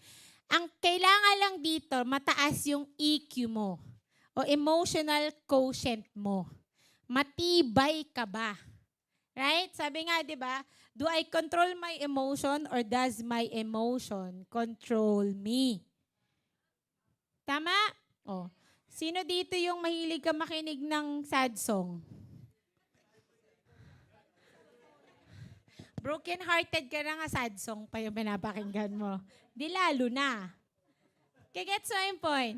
Ang kailangan lang dito, mataas yung EQ mo o emotional quotient mo. Matibay ka ba? Right? Sabi nga, di ba? Do I control my emotion or does my emotion control me? Tama? Oh. Sino dito yung mahilig ka makinig ng sad song? Broken-hearted ka na nga, sad song pa yung pinapakinggan mo. Di lalo na. Kagets mo yung point?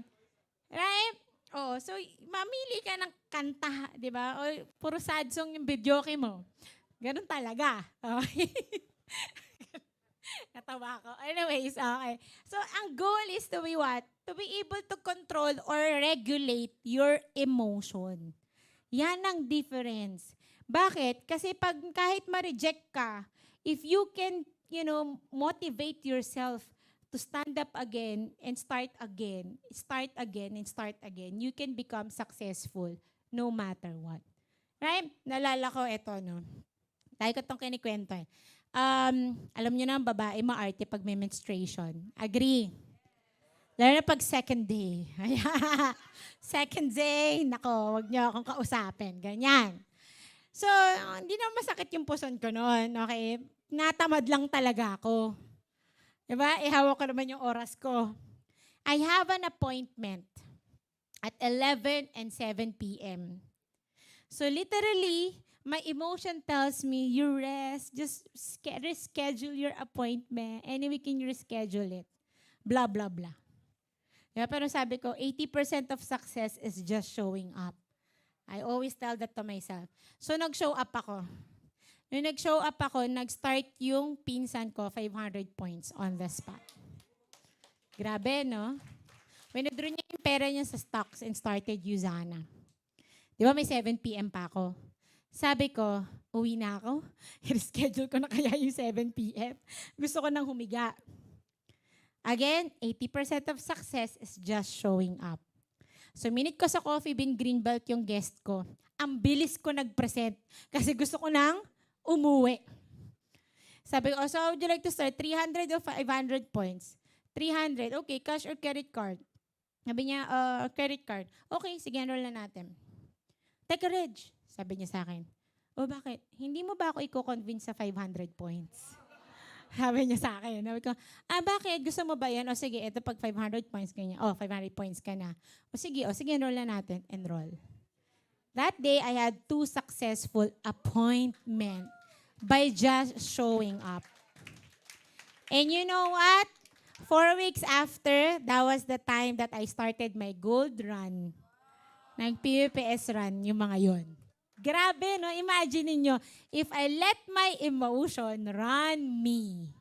Right? Oh, so mamili ka ng kanta, di ba? O puro sad song yung videoke mo. Ganun talaga. Okay? Natawa ko. Anyways, okay. So, ang goal is to be what? To be able to control or regulate your emotion. Yan ang difference. Bakit? Kasi pag kahit ma-reject ka, if you can, motivate yourself to stand up again and start again, you can become successful no matter what. Right? Nalala ko ito, no? Tayo ko itong kinikwento eh. Alam nyo na ang babae, maarte pag may menstruation. Agree? Lalo na pag second day. Second day, nako, wag nyo akong kausapin. Ganyan. So, hindi na masakit yung puson ko noon. Okay? Natamad lang talaga ako. Diba? Ihawak ko naman yung oras ko. I have an appointment at 11 and 7 p.m. So, literally, my emotion tells me, you rest, just reschedule your appointment. Anyway, can you reschedule it? Blah, blah, blah. Yeah, pero sabi ko, 80% of success is just showing up. I always tell that to myself. So, nag-show up ako. Nung nag-show up ako, nag-start yung pinsan ko, 500 points on the spot. Grabe, no? Withdraw niya yung pera niya sa stocks and started Usana. Di ba may 7 p.m. pa ako? Sabi ko, uwi na ako. I-reschedule ko na kaya yung 7 p.m. Gusto ko nang humiga. Again, 80% of success is just showing up. So, minute ko sa Coffee Bean Greenbelt yung guest ko. Ang bilis ko nag-present kasi gusto ko nang umuwi. Sabi ko, so how would you like to start? 300 or 500 points? 300. Okay, cash or credit card? Sabi niya, credit card. Okay, sige, enroll na natin. Teka, Reg. Sabi niya sa akin, bakit? Hindi mo ba ako i-convince sa 500 points? Sabi niya sa akin. Sabi ko, bakit? Gusto mo ba yan? O sige, ito pag 500 points ka niya. 500 points ka na. O sige, enroll na natin. Enroll. That day, I had 2 successful appointments by just showing up. And you know what? 4 weeks after, that was the time that I started my gold run. Nag-PUPS run, yung mga yon. Grabe, no? Imagine niyo, if I let my emotion run me,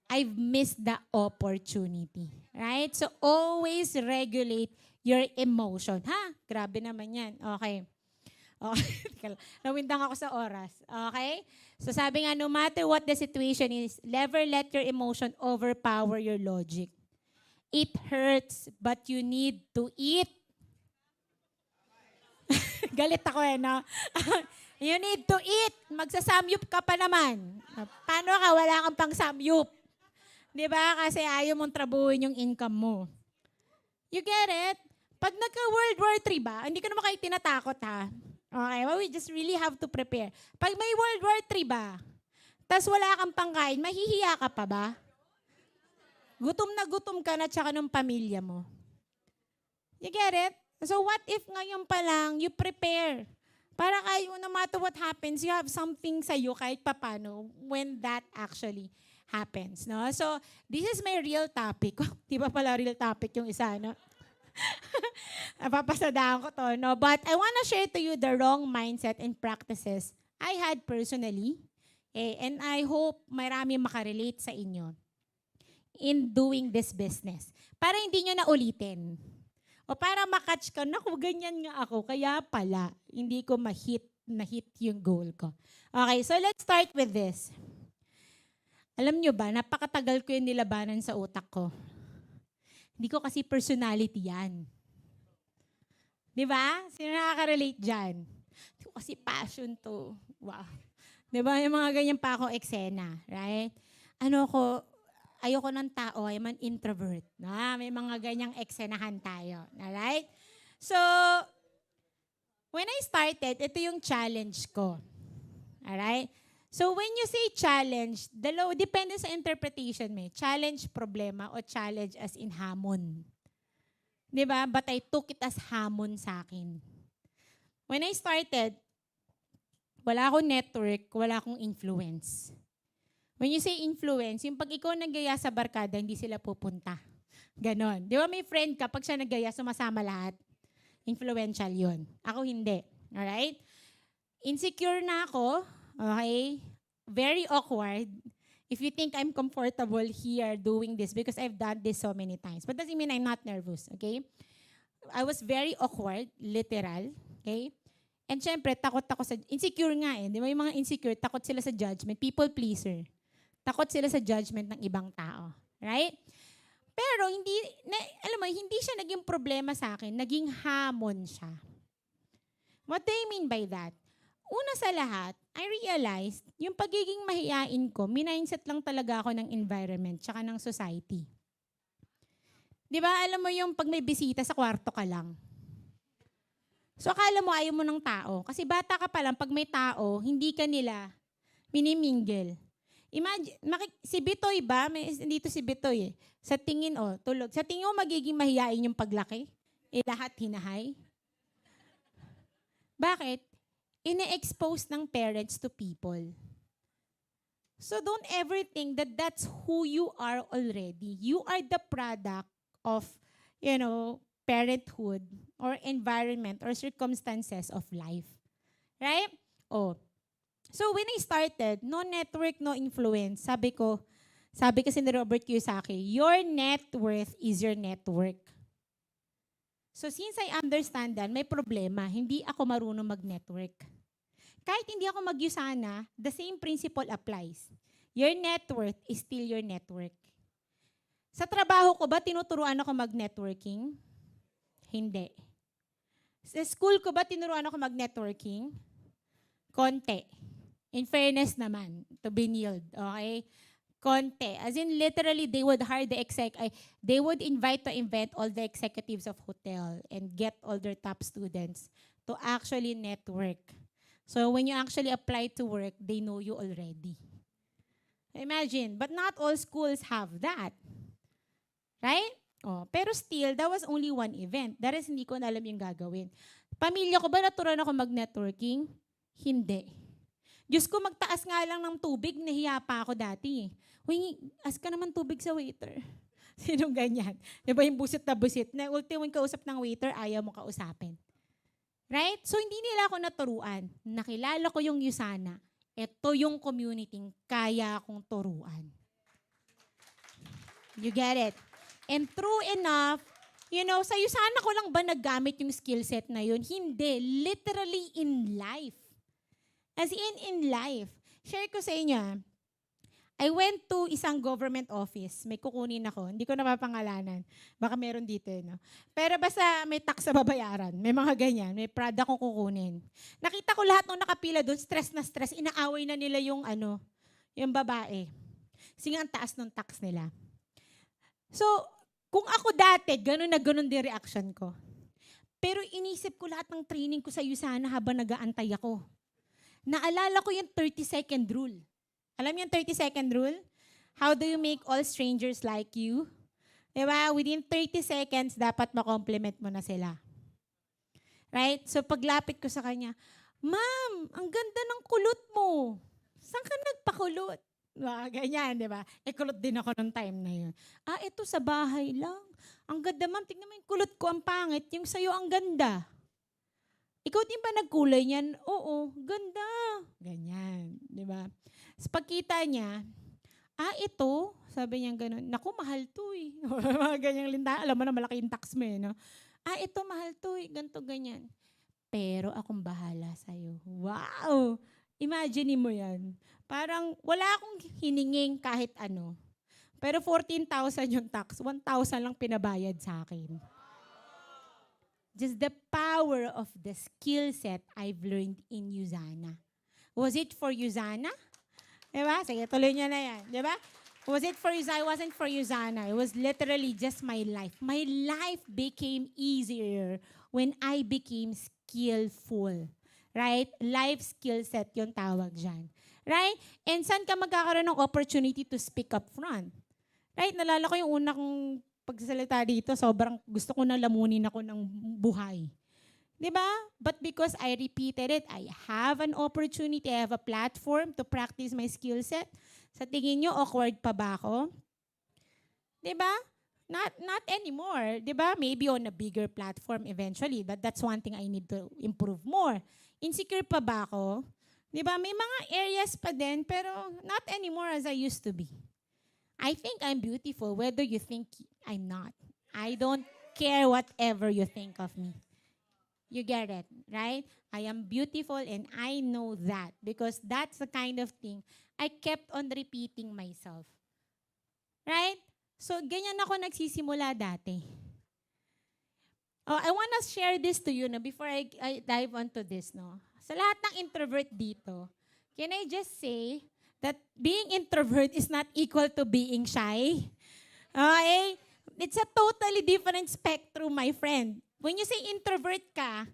I've missed the opportunity. Right? So, always regulate your emotion. Ha? Grabe naman yan. Okay. Okay. Nawindang ako sa oras. Okay? So, sabi nga, no matter what the situation is, never let your emotion overpower your logic. It hurts, but you need to eat. Galit ako no? You need to eat. Magsasamyup ka pa naman. Paano ka? Wala kang pang samyup. Di ba? Kasi ayaw mong trabuhin yung income mo. You get it? Pag nagka-World War III ba, hindi ka naman kayo tinatakot ha. Okay? Well, we just really have to prepare. Pag may World War III ba, tas wala kang pangkain, mahihiya ka pa ba? Gutom na gutom ka na tsaka ng pamilya mo. You get it? So what if ngayon pa lang, you prepare? Para kayo, no matter what happens, you have something sa'yo kahit papano when that actually happens. No? So this is my real topic. Di ba pala real topic yung isa, no? Napapasadaan ko to, no? But I want to share to you the wrong mindset and practices I had personally. And I hope marami makarelate sa inyo in doing this business. Para hindi nyo na ulitin. O para makatch ka, naku, ganyan nga ako, kaya pala, hindi ko na-hit yung goal ko. Okay, so let's start with this. Alam nyo ba, napakatagal ko yung nilabanan sa utak ko. Hindi ko kasi personality yan. Di ba? Sino nakaka-relate dyan? Hindi ko kasi passion to. Wow. Di ba? Yung mga ganyan pa ako eksena, right? Ayoko ng tao, I'm an introvert. May mga ganyang eksenahan tayo. Alright? So, when I started, ito yung challenge ko. Alright? So, when you say challenge, depende sa interpretation mo. Challenge, problema, o challenge as in hamon. Diba? But I took it as hamon sa akin. When I started, wala akong network, wala akong influence. When you say influence, yung pag ikaw naggaya sa barkada, hindi sila pupunta. Ganon. Di ba may friend ka, pag siya naggaya, sumasama lahat. Influential yun. Ako hindi. Alright? Insecure na ako. Okay? Very awkward. If you think I'm comfortable here doing this because I've done this so many times. But doesn't mean I'm not nervous. Okay? I was very awkward, literal. Okay? And syempre, takot ako sa... Insecure nga eh. Di ba yung mga insecure, takot sila sa judgment. People pleaser. Takot sila sa judgment ng ibang tao. Right? Pero hindi siya naging problema sa akin. Naging hamon siya. What do I mean by that? Una sa lahat, I realized, yung pagiging mahiyain ko, mindset lang talaga ako ng environment tsaka ng society. Di ba, alam mo yung pag may bisita sa kwarto ka lang. So akala mo ayaw mo ng tao. Kasi bata ka pa lang, pag may tao, hindi ka nila minimingle. Imagine, si Bitoy ba? Dito si Bitoy eh. Sa tingin, tulog. Sa tingin mo magiging mahiyain yung paglaki? Lahat hinahay? Bakit? Ine-expose ng parents to people. So don't ever think that that's who you are already. You are the product of, parenthood or environment or circumstances of life. Right? So when I started, no network, no influence, sabi kasi ni Robert Kiyosaki, your net worth is your network. So since I understand that, may problema, hindi ako marunong mag-network. Kahit hindi ako mag-Usana, the same principle applies. Your net worth is still your network. Sa trabaho ko ba, tinuturuan ako mag-networking? Hindi. Sa school ko ba, tinuruan ako mag-networking? Konti. In fairness naman, to be nailed, okay? Konti. As in, literally, they would hire they would invite to event all the executives of hotel and get all their top students to actually network. So when you actually apply to work, they know you already. Imagine, but not all schools have that. Right? Pero still, that was only one event. That is, hindi ko na alam yung gagawin. Pamilya ko ba naturuan ako mag-networking? Hindi. Diyos ko, magtaas nga lang ng tubig, nahiya pa ako dati. Huy, as ka naman tubig sa waiter. Sinong ganyan? Di ba yung busit na busit? Na ultimo yung kausap ng waiter, ayaw mo kausapin. Right? So, hindi nila ako naturuan. Nakilala ko yung Yusana. Ito yung community kaya akong turuan. You get it? And true enough, sa Yusana ko lang ba naggamit yung skill set na yun? Hindi. Literally in life. As in life. Share ko sa inyo. I went to isang government office. May kukunin ako. Hindi ko napapangalanan. Baka meron dito. No? Pero basta may tax sa babayaran. May mga ganyan. May product kong kukunin. Nakita ko lahat nung nakapila doon, stress na stress. Inaaway na nila yung babae. Kasi nga ang taas ng tax nila. So, kung ako dati, ganun na ganun din reaction ko. Pero inisip ko lahat ng training ko sa Yusana habang nag-aantay ako. Naalala ko yung 30-second rule. Alam niyo yung 30-second rule? How do you make all strangers like you? Diba? Within 30 seconds, dapat makompliment mo na sila. Right? So paglapit ko sa kanya, Ma'am, ang ganda ng kulot mo. Saan ka nagpakulot? Ganyan, di ba? Kulot din ako nung time na yun. Ito sa bahay lang. Ang ganda, ma'am. Tingnan mo yung kulot ko, ang pangit. Yung sa'yo, ang ganda. Ikaw din ba nagkulay niyan? Oo, ganda. Ganyan, di ba? Sa pagkita niya, ito, sabi niya gano'n, naku, mahal to eh. Mga ganyang linda, alam mo na malaki yung tax mo eh, no? Ito, mahal to eh, ganito, ganyan. Pero akong bahala sa'yo. Wow! Imagine mo yan. Parang wala akong hininging kahit ano. Pero 14,000 yung tax, 1,000 lang pinabayad sa akin. Just the power of the skill set I've learned in Yusana. Was it for Yusana? Diba? Sige, tuloy niya na yan. Diba? Was it for Yusana? It wasn't for Yusana. It was literally just my life. My life became easier when I became skillful. Right? Life skill set yung tawag dyan. Right? And saan ka magkakaroon ng opportunity to speak up front? Right? Nalala ko yung una kong pagsasalita dito, sobrang gusto ko na lamunin ako ng buhay. Diba? But because I repeated it, I have an opportunity, I have a platform to practice my skill set. Sa tingin nyo, awkward pa ba ako? Diba? Not anymore. Diba? Maybe on a bigger platform eventually, but that's one thing I need to improve more. Insecure pa ba ako? Diba? May mga areas pa din, pero not anymore as I used to be. I think I'm beautiful, whether you think I'm not. I don't care whatever you think of me. You get it, right? I am beautiful and I know that because that's the kind of thing I kept on repeating myself. Right? So, ganyan ako nagsisimula dati. I want to share this to you before I dive onto this. No? Sa lahat ng introvert dito, can I just say that being introvert is not equal to being shy? Okay? It's a totally different spectrum, my friend. When you say introvert ka,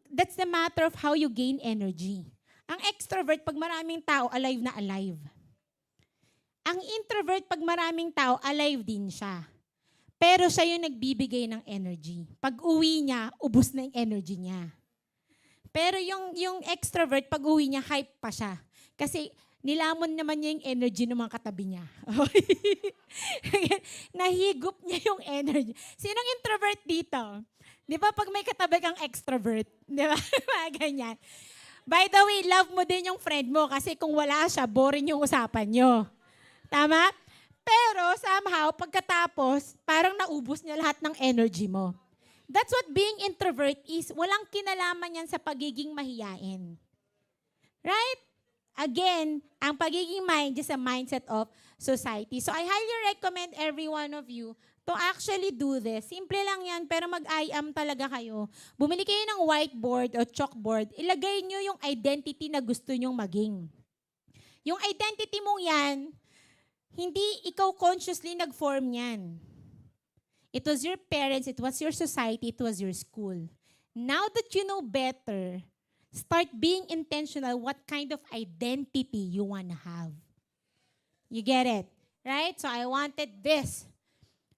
that's the matter of how you gain energy. Ang extrovert, pag maraming tao, alive na alive. Ang introvert, pag maraming tao, alive din siya. Pero siya yung nagbibigay ng energy. Pag uwi niya, ubos na yung energy niya. Pero yung extrovert, pag uwi niya, hype pa siya. Kasi nilamon naman niya yung energy ng mga katabi niya. Nahigop niya yung energy. Sinong introvert dito? Di ba pag may katabi kang extrovert? Di ba? Ganyan. By the way, love mo din yung friend mo kasi kung wala siya, boring yung usapan nyo. Tama? Pero somehow, pagkatapos, parang naubos niya lahat ng energy mo. That's what being introvert is. Walang kinalaman yan sa pagiging mahiyain. Right? Again, ang pagiging mind is a mindset of society. So I highly recommend every one of you to actually do this. Simple lang yan, pero mag-I-am talaga kayo. Bumili kayo ng whiteboard o chalkboard, ilagay nyo yung identity na gusto nyong maging. Yung identity mong yan, hindi ikaw consciously nag-form yan. It was your parents, it was your society, it was your school. Now that you know better, start being intentional what kind of identity you want to have. You get it? Right? So I wanted this.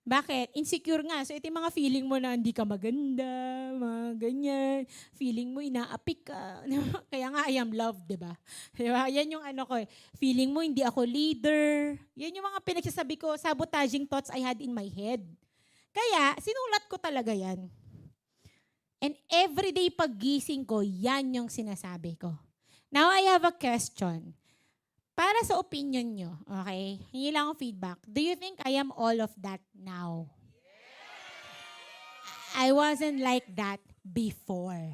Bakit? Insecure nga. So, ito yung mga feeling mo na hindi ka maganda, mga ganyan. Feeling mo inaapik ka. Kaya nga, I am loved, di ba? Diba? Yan yung ano ko eh. Feeling mo hindi ako leader. Yan yung mga pinagsasabi ko, sabotaging thoughts I had in my head. Kaya, sinulat ko talaga yan. And everyday paggising ko, yan yung sinasabi ko. Now, I have a question. Para sa opinion nyo, okay? Hingi lang akong feedback. Do you think I am all of that now? I wasn't like that before.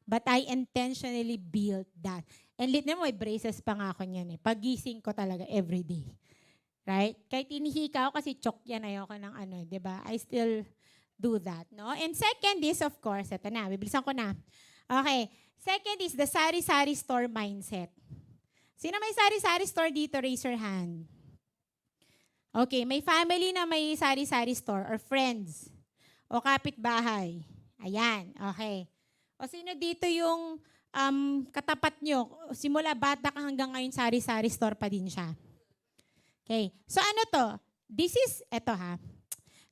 But I intentionally built that. And lit na may braces pa nga ako niyan eh. Pagising ko talaga everyday. Right? Kahit inihika ako kasi chok yan, ayoko ng ano, di ba? I still do that, no? And second is, of course, ito na, bibilisan ko na. Okay. Second is the sari-sari store mindset. Sino may sari-sari store dito? Raise your hand. Okay, may family na may sari-sari store or friends o kapitbahay. Ayan, okay. O sino dito yung katapat nyo? Simula bata ka hanggang ngayon sari-sari store pa din siya. Okay, so ano to? This is, eto ha.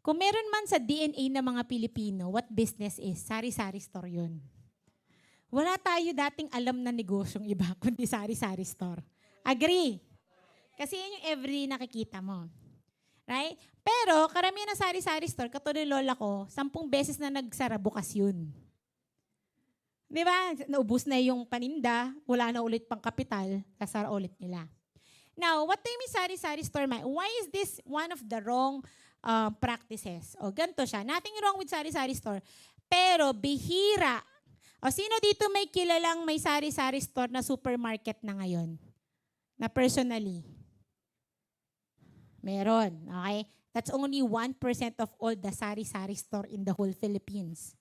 Kung meron man sa DNA ng mga Pilipino, what business is? Sari-sari store yun. Wala tayo dating alam na negosyong iba, kundi sari-sari store. Agree? Kasi yun yung every nakikita mo. Right? Pero, karamihan ng sari-sari store, katulad ng lola ko, 10 beses na nagsara bukas yun. Di ba? Naubos na yung paninda, wala na ulit pang kapital, kasara ulit nila. Now, what do you mean sari-sari store? Why is this one of the wrong practices? O, ganito siya. Nothing wrong with sari-sari store. Pero, bihira. O, sino dito may kilalang may sari-sari store na supermarket na ngayon? Na personally? Meron. Okay? That's only 1% of all the sari-sari store in the whole Philippines.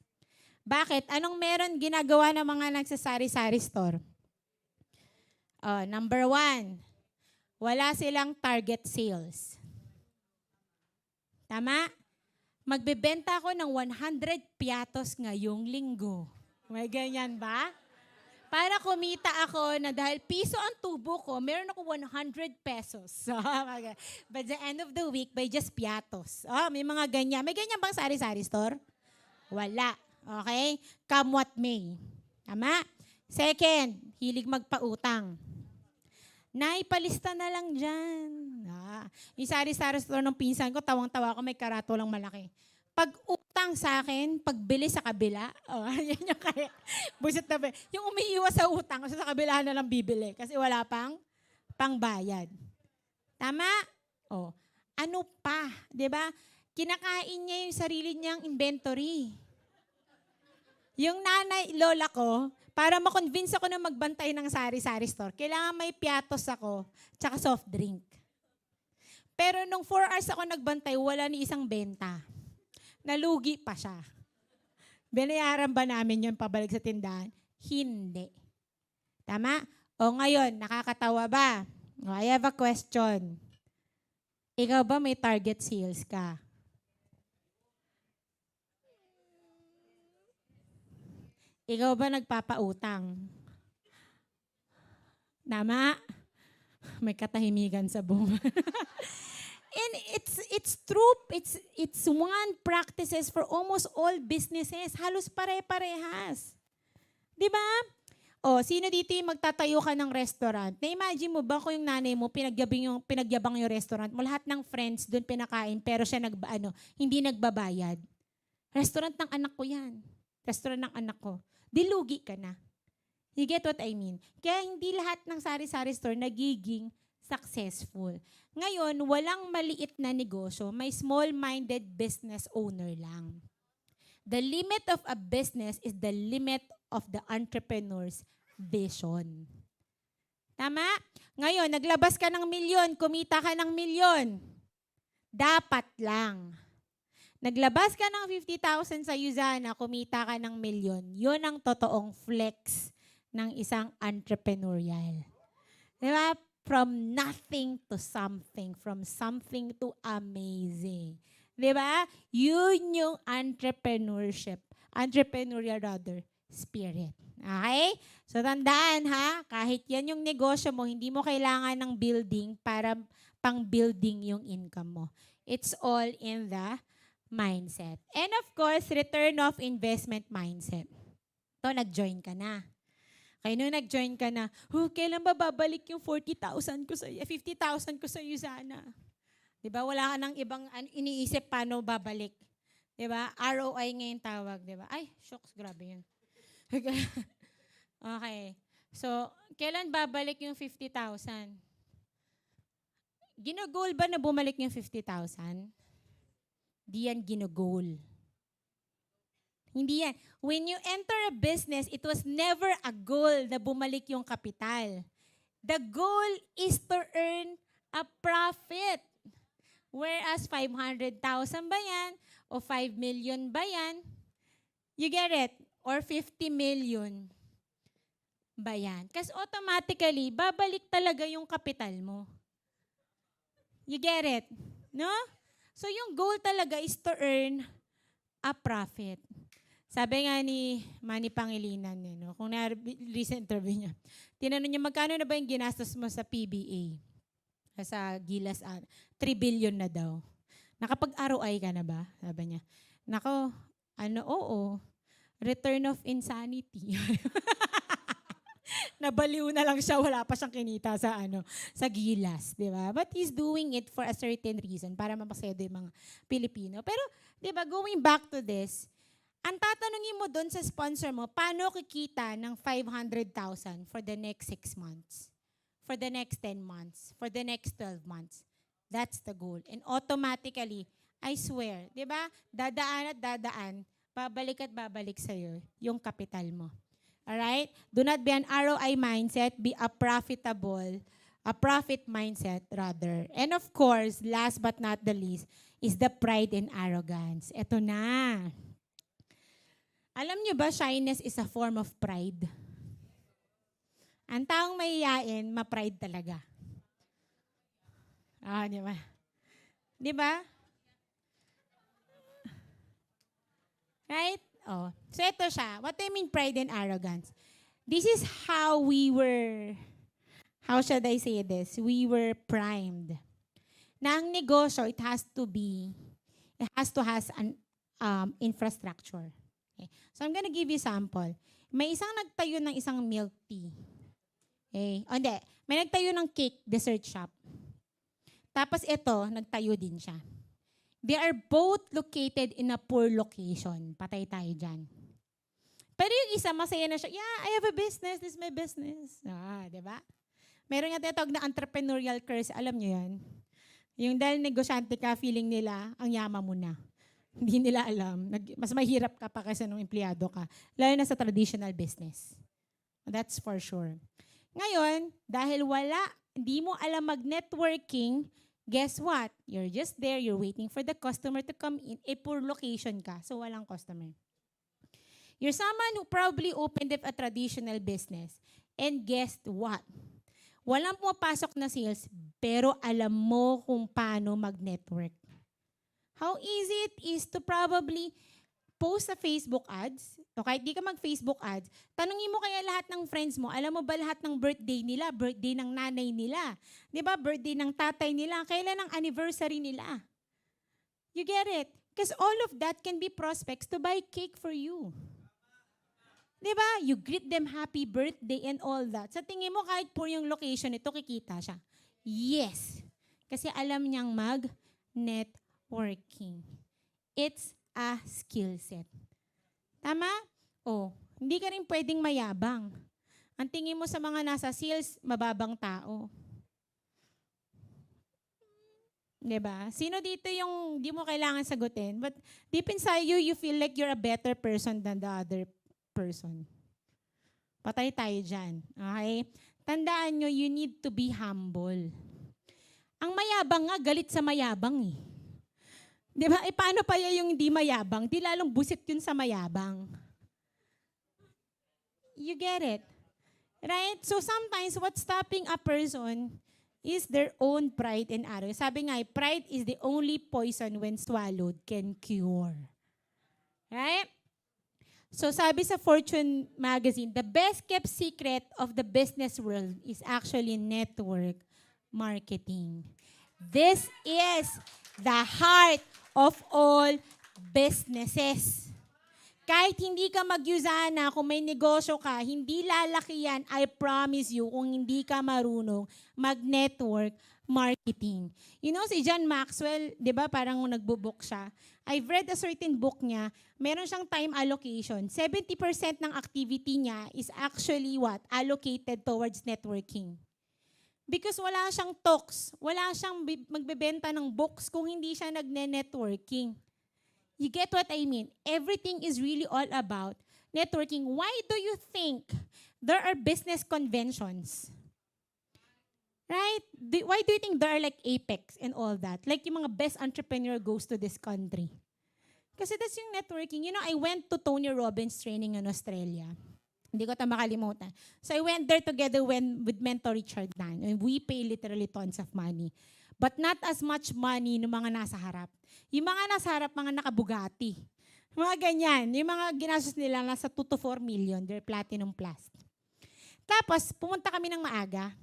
Bakit? Anong meron ginagawa ng mga nagsasari-sari store? Number 1, wala silang target sales. Tama? Magbebenta ako ng 100 piatos ngayong linggo. May ganyan ba? Para kumita ako na dahil piso ang tubo ko, meron ako 100 pesos. So, by the end of the week, by just piatos. May mga ganyan. May ganyan bang sari-sari store? Wala. Okay? Come what may. Tama? Second, hilig magpautang. Naipalista na lang dyan. Yung sari-sari store ng pinsan ko, tawang-tawa ko, may karato lang malaki. Pag utang sa akin, pagbili sa kabila, yan yung kaya, busit na ba? Yung umiiwas sa utang, kasi sa kabila na lang bibili, kasi wala pang pangbayad. Tama? Ano pa? 'Di ba? Kinakain niya yung sarili niyang inventory. Yung nanay, lola ko, para ma-convince ako na magbantay ng sari-sari store, kailangan may piatos ako, tsaka soft drink. Pero nung 4 hours ako nagbantay, wala ni isang benta. Nalugi pa siya. Binayaran ba namin yun pabalik sa tindahan? Hindi. Tama? O ngayon, nakakatawa ba? I have a question. Ikaw ba may target sales ka? Ikaw ba nagpapautang? Tama? May katahimikan sa buong. And it's true. It's one practices for almost all businesses. Halos pare-parehas. 'Di ba? Sino dito yung magtatayo ka ng restaurant? Na-imagine mo ba kung yung nanay mo pinagyabang yung restaurant mo, lahat ng friends doon pinakain pero siya hindi nagbabayad. Restaurant ng anak ko 'yan. Restaurant ng anak ko. Dilugi ka na. You get what I mean? Kaya hindi lahat ng sari-sari store nagiging successful. Ngayon, walang maliit na negosyo, may small-minded business owner lang. The limit of a business is the limit of the entrepreneur's vision. Tama? Ngayon, naglabas ka ng 1,000,000, kumita ka ng 1,000,000. Dapat lang. Naglabas ka ng 50,000 sa Yuzana, kumita ka ng 1,000,000. Yun ang totoong flex ng isang entrepreneurial. Diba? From nothing to something. From something to amazing. Diba? Yun yung entrepreneurship. Entrepreneurial spirit. Okay? So tandaan ha, kahit yan yung negosyo mo, hindi mo kailangan ng building para pang-building yung income mo. It's all in the mindset. And of course, return of investment mindset. To, nag-join ka na. Kaya nung nag-join ka na, kailan ba babalik yung 40,000 ko sa 50,000 ko sa iyo sana? 'Di ba? Wala ka nang ibang iniisip paano babalik. 'Di ba? ROI ngayon tawag, 'di ba? Ay, shocks, grabe 'yun. Okay. So, kailan babalik yung 50,000? Ginagol ba na bumalik yung 50,000? Di yan ginagol. Hindi yan. When you enter a business, it was never a goal na bumalik yung kapital. The goal is to earn a profit. Whereas 500,000 ba yan? O 5 million ba yan? You get it? Or 50 million ba yan? Kasi automatically, babalik talaga yung kapital mo. You get it? No? So yung goal talaga is to earn a profit. Sabi nga ni Manny Pangilinan, no, kung recent interview niya, tinanong niya, magkano na ba yung ginastos mo sa PBA? Sa Gilas, 3 billion na daw. Nakapag-ROI ka na ba? Sabi niya. Nako, oo. Return of insanity. Nabaliw na lang siya, wala pa siyang kinita sa Gilas, di ba? But he's doing it for a certain reason, para mapasedo yung mga Pilipino. Pero, di ba, going back to this, ang tatanungin mo doon sa sponsor mo, paano kikita ng 500,000 for the next 6 months? For the next 10 months? For the next 12 months? That's the goal. And automatically, I swear, di ba, dadaan at dadaan, babalik at babalik sa'yo yung kapital mo. Alright? Do not be an ROI mindset, be a profit mindset rather. And of course, last but not the least, is the pride and arrogance. Ito na. Alam nyo ba, shyness is a form of pride? Ang taong mahihain, ma-pride talaga. Di ba? Di ba? Right? So ito siya. What I mean pride and arrogance? This is how we were, how should I say this? We were primed. Na ang negosyo, it has to has an infrastructure. Okay. So I'm gonna give you sample. May isang nagtayo ng isang milk tea. Okay. Hindi. May nagtayo ng cake dessert shop. Tapos ito, nagtayo din siya. They are both located in a poor location. Patay tayo dyan. Pero yung isa, masaya na siya. Yeah, I have a business. This is my business. Di ba? Meron nga tinatawag na entrepreneurial curse. Alam nyo yan? Yung dahil negosyante ka, feeling nila, ang yaman mo na. Hindi nila alam. Mas mahirap ka pa kasi nung empleyado ka. Lalo na sa traditional business. That's for sure. Ngayon, dahil hindi mo alam mag-networking, guess what? You're just there, you're waiting for the customer to come in. Poor location ka, so walang customer. You're someone who probably opened up a traditional business. And guess what? Walang pumapasok na sales, pero alam mo kung paano mag-network. How easy it is to probably post sa Facebook ads, o kahit di ka mag-Facebook ads, tanungin mo kaya lahat ng friends mo, alam mo ba lahat ng birthday nila, birthday ng nanay nila, di ba, birthday ng tatay nila, kailan ang anniversary nila? You get it? Because all of that can be prospects to buy cake for you. Di ba? You greet them happy birthday and all that. Sa tingin mo, kahit poor yung location nito, kikita siya. Yes. Kasi alam niyang mag-networking. It's a skill set. Tama? Hindi ka rin pwedeng mayabang. Ang tingin mo sa mga nasa sales, mababang tao. Diba? Sino dito yung di mo kailangan sagutin? But deep inside you, you feel like you're a better person than the other person. Patay tayo dyan. Okay? Tandaan nyo, you need to be humble. Ang mayabang nga, galit sa mayabang eh. Di ba? Paano pa yung hindi mayabang? Di lalong busit yun sa mayabang. You get it? Right? So sometimes what's stopping a person is their own pride and arrogance. Sabi nga, pride is the only poison when swallowed can cure. Right? So sabi sa Fortune magazine, the best kept secret of the business world is actually network marketing. This is the heart of all businesses. Kahit hindi ka mag-Usana, kung may negosyo ka, hindi lalaki yan, I promise you, kung hindi ka marunong mag-network marketing. You know, si John Maxwell, di ba, parang nagbo-book siya. I've read a certain book niya, meron siyang time allocation. 70% ng activity niya is actually what? Allocated towards networking. Because wala siyang talks, wala siyang magbebenta ng books kung hindi siya nagne-networking. You get what I mean? Everything is really all about networking. Why do you think there are business conventions? Right? Why do you think there are like Apex and all that? Like yung mga best entrepreneur goes to this country. Kasi that's yung networking. You know, I went to Tony Robbins training in Australia. Hindi ko ito makalimutan. So I went there together with Mentor Richard Dan. And we pay literally tons of money. But not as much money ng mga nasa harap. Yung mga nasa harap, mga nakabugati. Mga ganyan. Yung mga ginastos nila nasa 2 to 4 million. They're platinum plus. Tapos, pumunta kami ng maaga.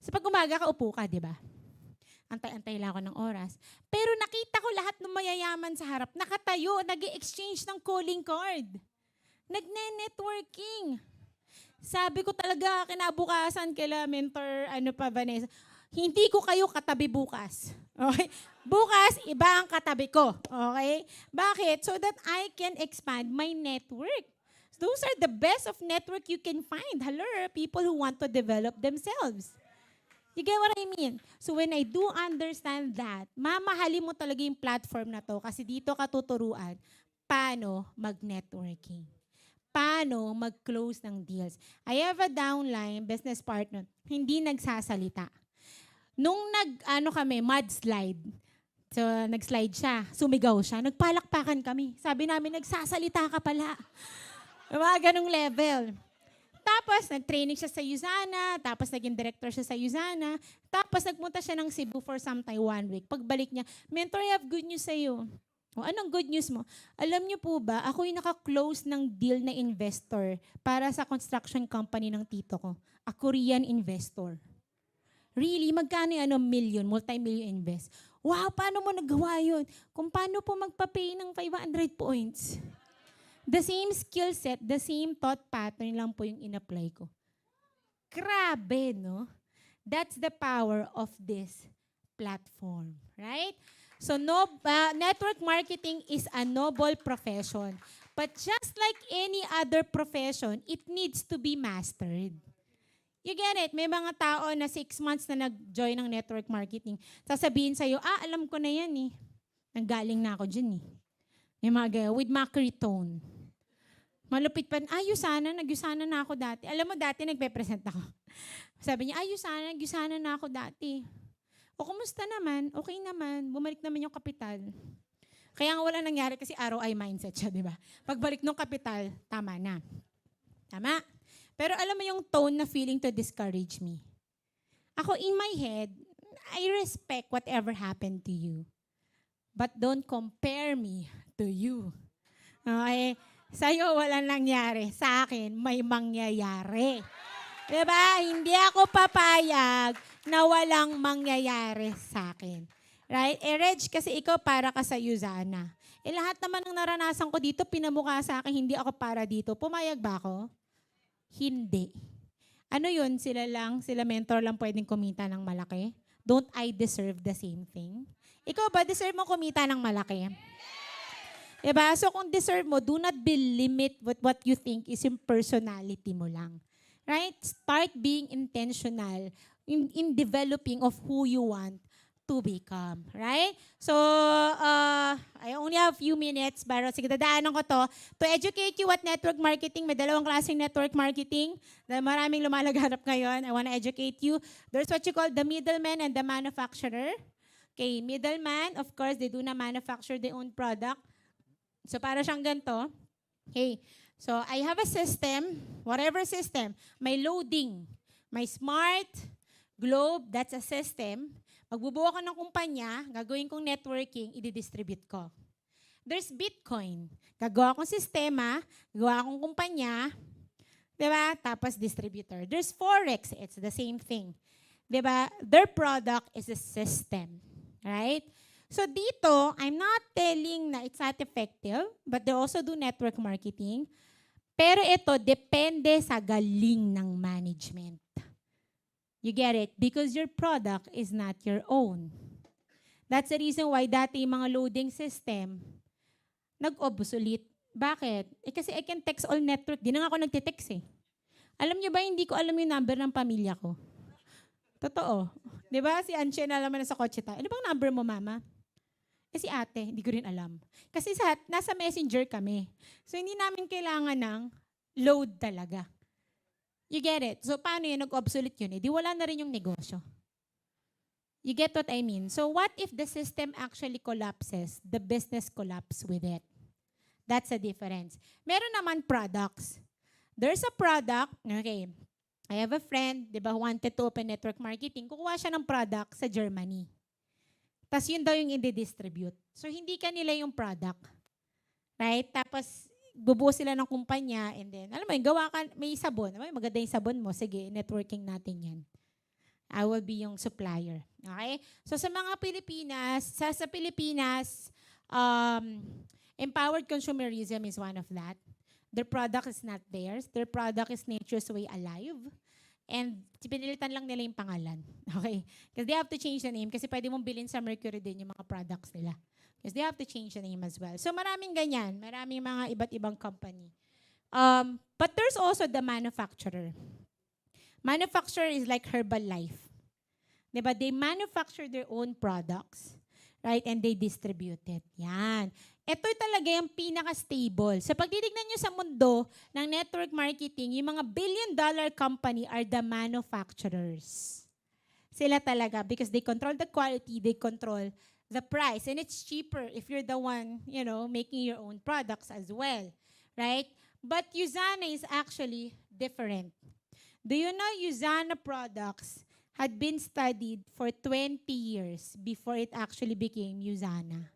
So pag umaga ka, upo ka, di ba? Antay-antay lang ako ng oras. Pero nakita ko lahat ng mayayaman sa harap. Nakatayo, nag-exchange ng calling card. Nagne-networking. Sabi ko talaga, kinabukasan kila Mentor, Vanessa, hindi ko kayo katabi bukas. Okay? Bukas, iba ang katabi ko. Okay? Bakit? So that I can expand my network. Those are the best of network you can find. Hello, people who want to develop themselves. You get what I mean? So when I do understand that, mamahalin mo talaga yung platform na to kasi dito ka tuturuan paano mag-networking. Paano mag-close ng deals. I have a downline business partner, hindi nagsasalita. Nung mudslide, so nag-slide siya, sumigaw siya, nagpalakpakan kami. Sabi namin, nagsasalita ka pala. Mga ganong level. Tapos, nag-training siya sa Usana, tapos naging director siya sa Usana, tapos nagpunta siya ng Cebu for some time, 1 week. Pagbalik niya, Mentor, I have good news sa'yo. O, anong good news mo? Alam niyo po ba, ako yung naka-close ng deal na investor para sa construction company ng tito ko. A Korean investor. Really? Magkano yung million, multi-million invest? Wow, paano mo nagawa yun? Kung paano po magpa-pay ng 500 points. The same skill set, the same thought pattern lang po yung in-apply ko. Grabe, no? That's the power of this platform, right? So network marketing is a noble profession. But just like any other profession, it needs to be mastered. You get it? May mga tao na 6 months na nag-join ng network marketing. Sasabihin sa'yo, alam ko na yan eh. Nanggaling na ako dyan eh. May mga with mockery tone. Malupit pa, Usana, nag-Usana na ako dati. Alam mo, dati nagpe-present ako. Sabi niya, Usana, nag-Usana na ako dati. O, kumusta naman? Okay naman. Bumalik naman yung kapital. Kaya nga wala nangyari kasi ROI mindset siya, di ba? Pagbalik ng kapital, tama na. Tama? Pero alam mo yung tone na feeling to discourage me. Ako, in my head, I respect whatever happened to you. But don't compare me to you. Okay? Sa'yo walang nangyari. Sa akin, may mangyayari. Diba? Hindi ako papayag na walang mangyayari sa akin. Right? Reg, kasi ikaw para ka sa Usana. Lahat naman ng naranasan ko dito, pinamukha sa akin, hindi ako para dito. Pumayag ba ako? Hindi. Ano yun? Sila mentor lang pwedeng kumita ng malaki? Don't I deserve the same thing? Ikaw ba, deserve mo kumita ng malaki? Diba? So kung deserve mo, do not be limit with what you think is yung personality mo lang. Right? Start being intentional in developing of who you want to become. Right? So, I only have a few minutes, pero sige, dadaanan ko to educate you what network marketing. May 2 klaseng network marketing. Maraming lumalaganap ngayon. I want to educate you. There's what you call the middleman and the manufacturer. Okay, middleman, of course, they do na manufacture their own product. So, para siyang ganito. Okay, so I have a system, whatever system, may loading, may smart, globe, that's a system. Magbubuo ko ng kumpanya, gagawin kong networking, i-distribute ko. There's Bitcoin. Gagawa akong sistema, gagawa akong kumpanya, diba? Tapos distributor. There's Forex, it's the same thing. Diba? Their product is a system. Right? So dito, I'm not telling na it's not effective, but they also do network marketing. Pero ito, depende sa galing ng management. You get it? Because your product is not your own. That's the reason why dati yung mga loading system, nag-obsolete. Bakit? Kasi I can text all network. Di na nga ako nagtitext eh. Alam niyo ba, hindi ko alam yung number ng pamilya ko. Totoo. Di ba? Si Anche na alam na sa kotse tayo. Ano bang number mo, mama? Si ate, hindi ko rin alam. Kasi nasa messenger kami. So, hindi namin kailangan ng load talaga. You get it? So, paano yun? Nag-obsolete yun eh. Di wala na rin yung negosyo. You get what I mean? So, what if the system actually collapses? The business collapses with it. That's the difference. Meron naman products. There's a product, okay, I have a friend, di ba, who wanted to open network marketing. Kukuha siya ng product sa Germany. Tapos yun daw yung i-distribute. So, hindi kanila yung product. Right? Tapos, bubuo sila ng kumpanya and then, alam mo, gawa ka, may sabon. Ay, maganda yung sabon mo. Sige, networking natin yan. I will be yung supplier. Okay? So, sa mga Pilipinas, sa Pilipinas, empowered consumerism is one of that. Their product is not theirs. Their product is nature's way alive. And pinilitan lang nila yung pangalan. Okay? Because they have to change the name kasi pwede mong bilhin sa Mercury din yung mga products nila. Because they have to change the name as well. So maraming ganyan. Maraming mga iba't ibang company. But there's also the manufacturer. Manufacturer is like Herbalife. Diba? They manufacture their own products. Right? And they distribute it. Yan. Ito talaga yung pinaka-stable. Sa pagtitignan nyo sa mundo ng network marketing, yung mga billion-dollar company are the manufacturers. Sila talaga because they control the quality, they control the price. And it's cheaper if you're the one, making your own products as well. Right? But Usana is actually different. Do you know Usana products had been studied for 20 years before it actually became Usana?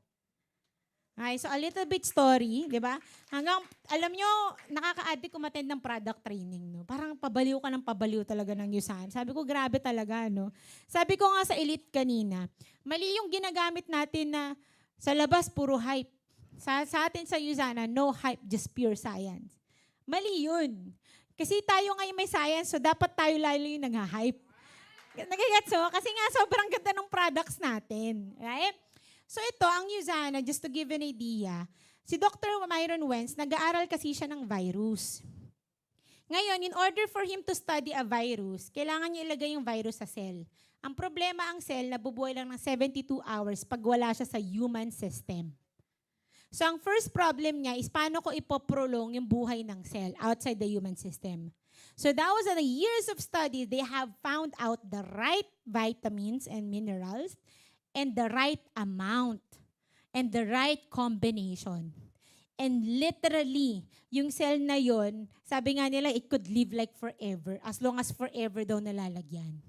Okay, so a little bit story, di ba? Hanggang, alam nyo, nakaka-addict umattend ng product training, no? Parang pabaliw ka ng pabaliw talaga ng Usana. Sabi ko, grabe talaga, no? Sabi ko nga sa Elite kanina, mali yung ginagamit natin na sa labas, puro hype. Sa atin sa Usana, no hype, just pure science. Mali yun. Kasi tayo ngayon may science, so dapat tayo lalo yung nag-hype. Nagigets mo? Kasi nga sobrang ganda ng products natin. Right? So ito, ang Usana, just to give an idea, si Dr. Myron Wentz, nag-aaral kasi siya ng virus. Ngayon, in order for him to study a virus, kailangan niya ilagay yung virus sa cell. Ang problema, ang cell, nabubuhay lang ng 72 hours pag wala siya sa human system. So ang first problem niya is paano ko ipoprolong yung buhay ng cell outside the human system. So that was the years of study, they have found out the right vitamins and minerals and the right amount, and the right combination. And literally, yung cell na yon, sabi nga nila, it could live like forever, as long as forever daw nalalagyan.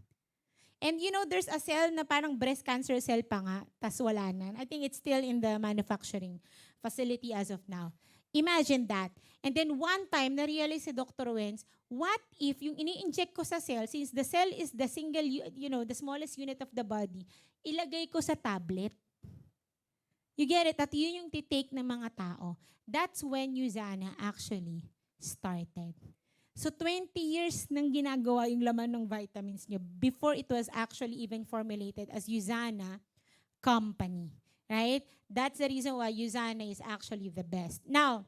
And there's a cell na parang breast cancer cell pa nga, tas wala na. I think it's still in the manufacturing facility as of now. Imagine that. And then one time, na-realize si Dr. Wentz, what if yung ini-inject ko sa cell, since the cell is the single, the smallest unit of the body, ilagay ko sa tablet. You get it? At yun yung titake ng mga tao. That's when Usana actually started. So 20 years nang ginagawa yung laman ng vitamins niya before it was actually even formulated as Usana Company. Right? That's the reason why Usana is actually the best. Now,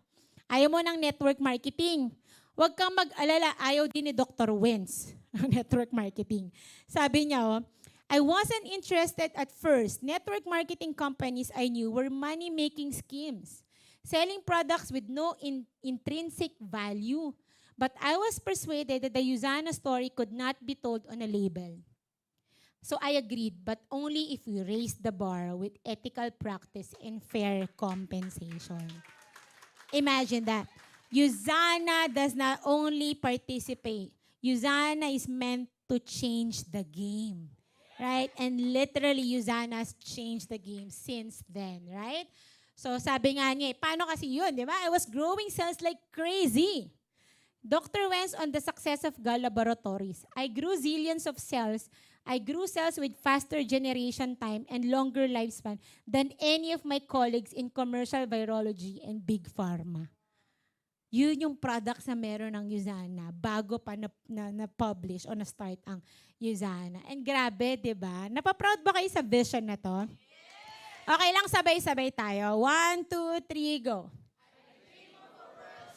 ayaw mo ng network marketing. Huwag kang mag-alala, ayaw din ni Dr. Wentz network marketing. Sabi niya, I wasn't interested at first. Network marketing companies I knew were money-making schemes, selling products with no intrinsic value. But I was persuaded that the Usana story could not be told on a label. So I agreed, but only if we raised the bar with ethical practice and fair compensation. Imagine that. Usana does not only participate. Usana is meant to change the game. Right? And literally, Usana has changed the game since then. Right? So sabi nga niya, paano kasi yun, di ba? I was growing sales like crazy. Dr. Wenz on the success of Gall Laboratories. I grew zillions of cells. I grew cells with faster generation time and longer lifespan than any of my colleagues in commercial virology and big pharma. Yun yung products na meron ng USANA bago pa na-publish o na-start ang USANA. And grabe, di ba? Napaproud ba kayo sa vision na to? Okay lang, sabay-sabay tayo. 1, 2, 3, go.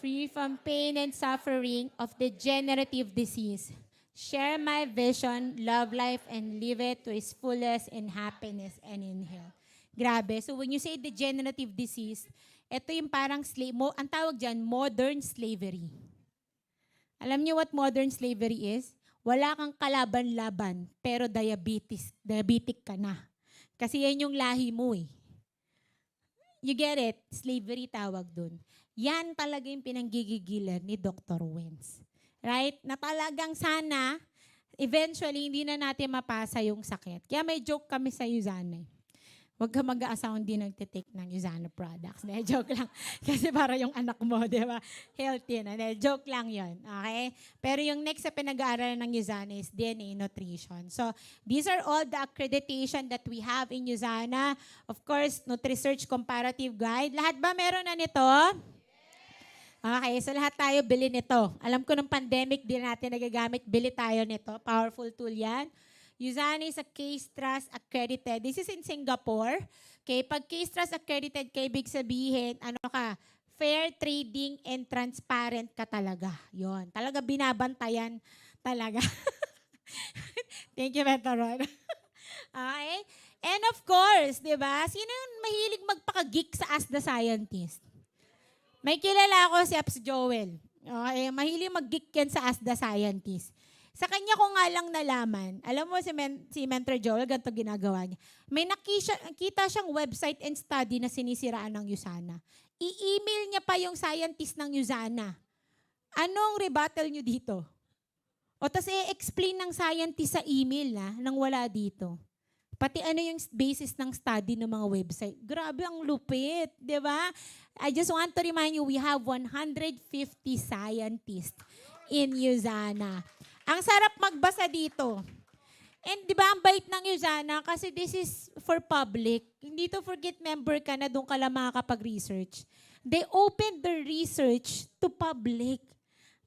Free from pain and suffering of degenerative disease. Share my vision, love life, and live it to its fullest in happiness and in health. Grabe. So when you say degenerative disease, ito yung parang ang tawag dyan, modern slavery. Alam niyo what modern slavery is? Wala kang kalaban-laban, pero diabetic ka na. Kasi yan yung lahi mo eh. You get it? Slavery tawag dun. Yan talaga yung pinanggigigilan ni Dr. Wenz. Right? Na talagang sana, eventually, hindi na natin mapasa yung sakit. Kaya may joke kami sa USANA. Huwag ka mag-aasawang di nagtitake ng USANA products. Joke lang. Kasi para yung anak mo, di ba? Healthy na. Joke lang yon. Okay? Pero yung next sa pinag-aaralan ng USANA is DNA nutrition. So, these are all the accreditation that we have in USANA. Of course, NutriSearch Comparative Guide. Lahat ba meron na nito? Okay, so lahat tayo bili nito. Alam ko ng pandemic, di natin nagagamit. Bili tayo nito. Powerful tool yan. USANA is a Case Trust accredited. This is in Singapore. Okay, pag Case Trust accredited, ibig sabihin, ano ka, fair trading and transparent ka talaga. Yon, talaga binabantayan talaga. Thank you, Mentoron. Okay? And of course, di ba, sino yung mahilig magpaka-geek sa Ask the Scientist? May kilala ako si Apps Joel. Okay, mahilig mag-geek yan sa Ask the Scientist. Sa kanya ko nga lang nalaman, alam mo si Mentor Joel, ganito ginagawa niya. May nakita siyang website and study na sinisiraan ng USANA. I-email niya pa yung scientist ng USANA. Anong rebuttal niyo dito? O tas i-explain ng scientist sa email nang wala dito. Pati ano yung basis ng study ng mga website. Grabe ang lupit, di ba? I just want to remind you, we have 150 scientists in USANA. Ang sarap magbasa dito. And di ba ang bait ng USANA kasi this is for public. Hindi to forget member ka na doon ka lang makakapag-research. They open their research to public.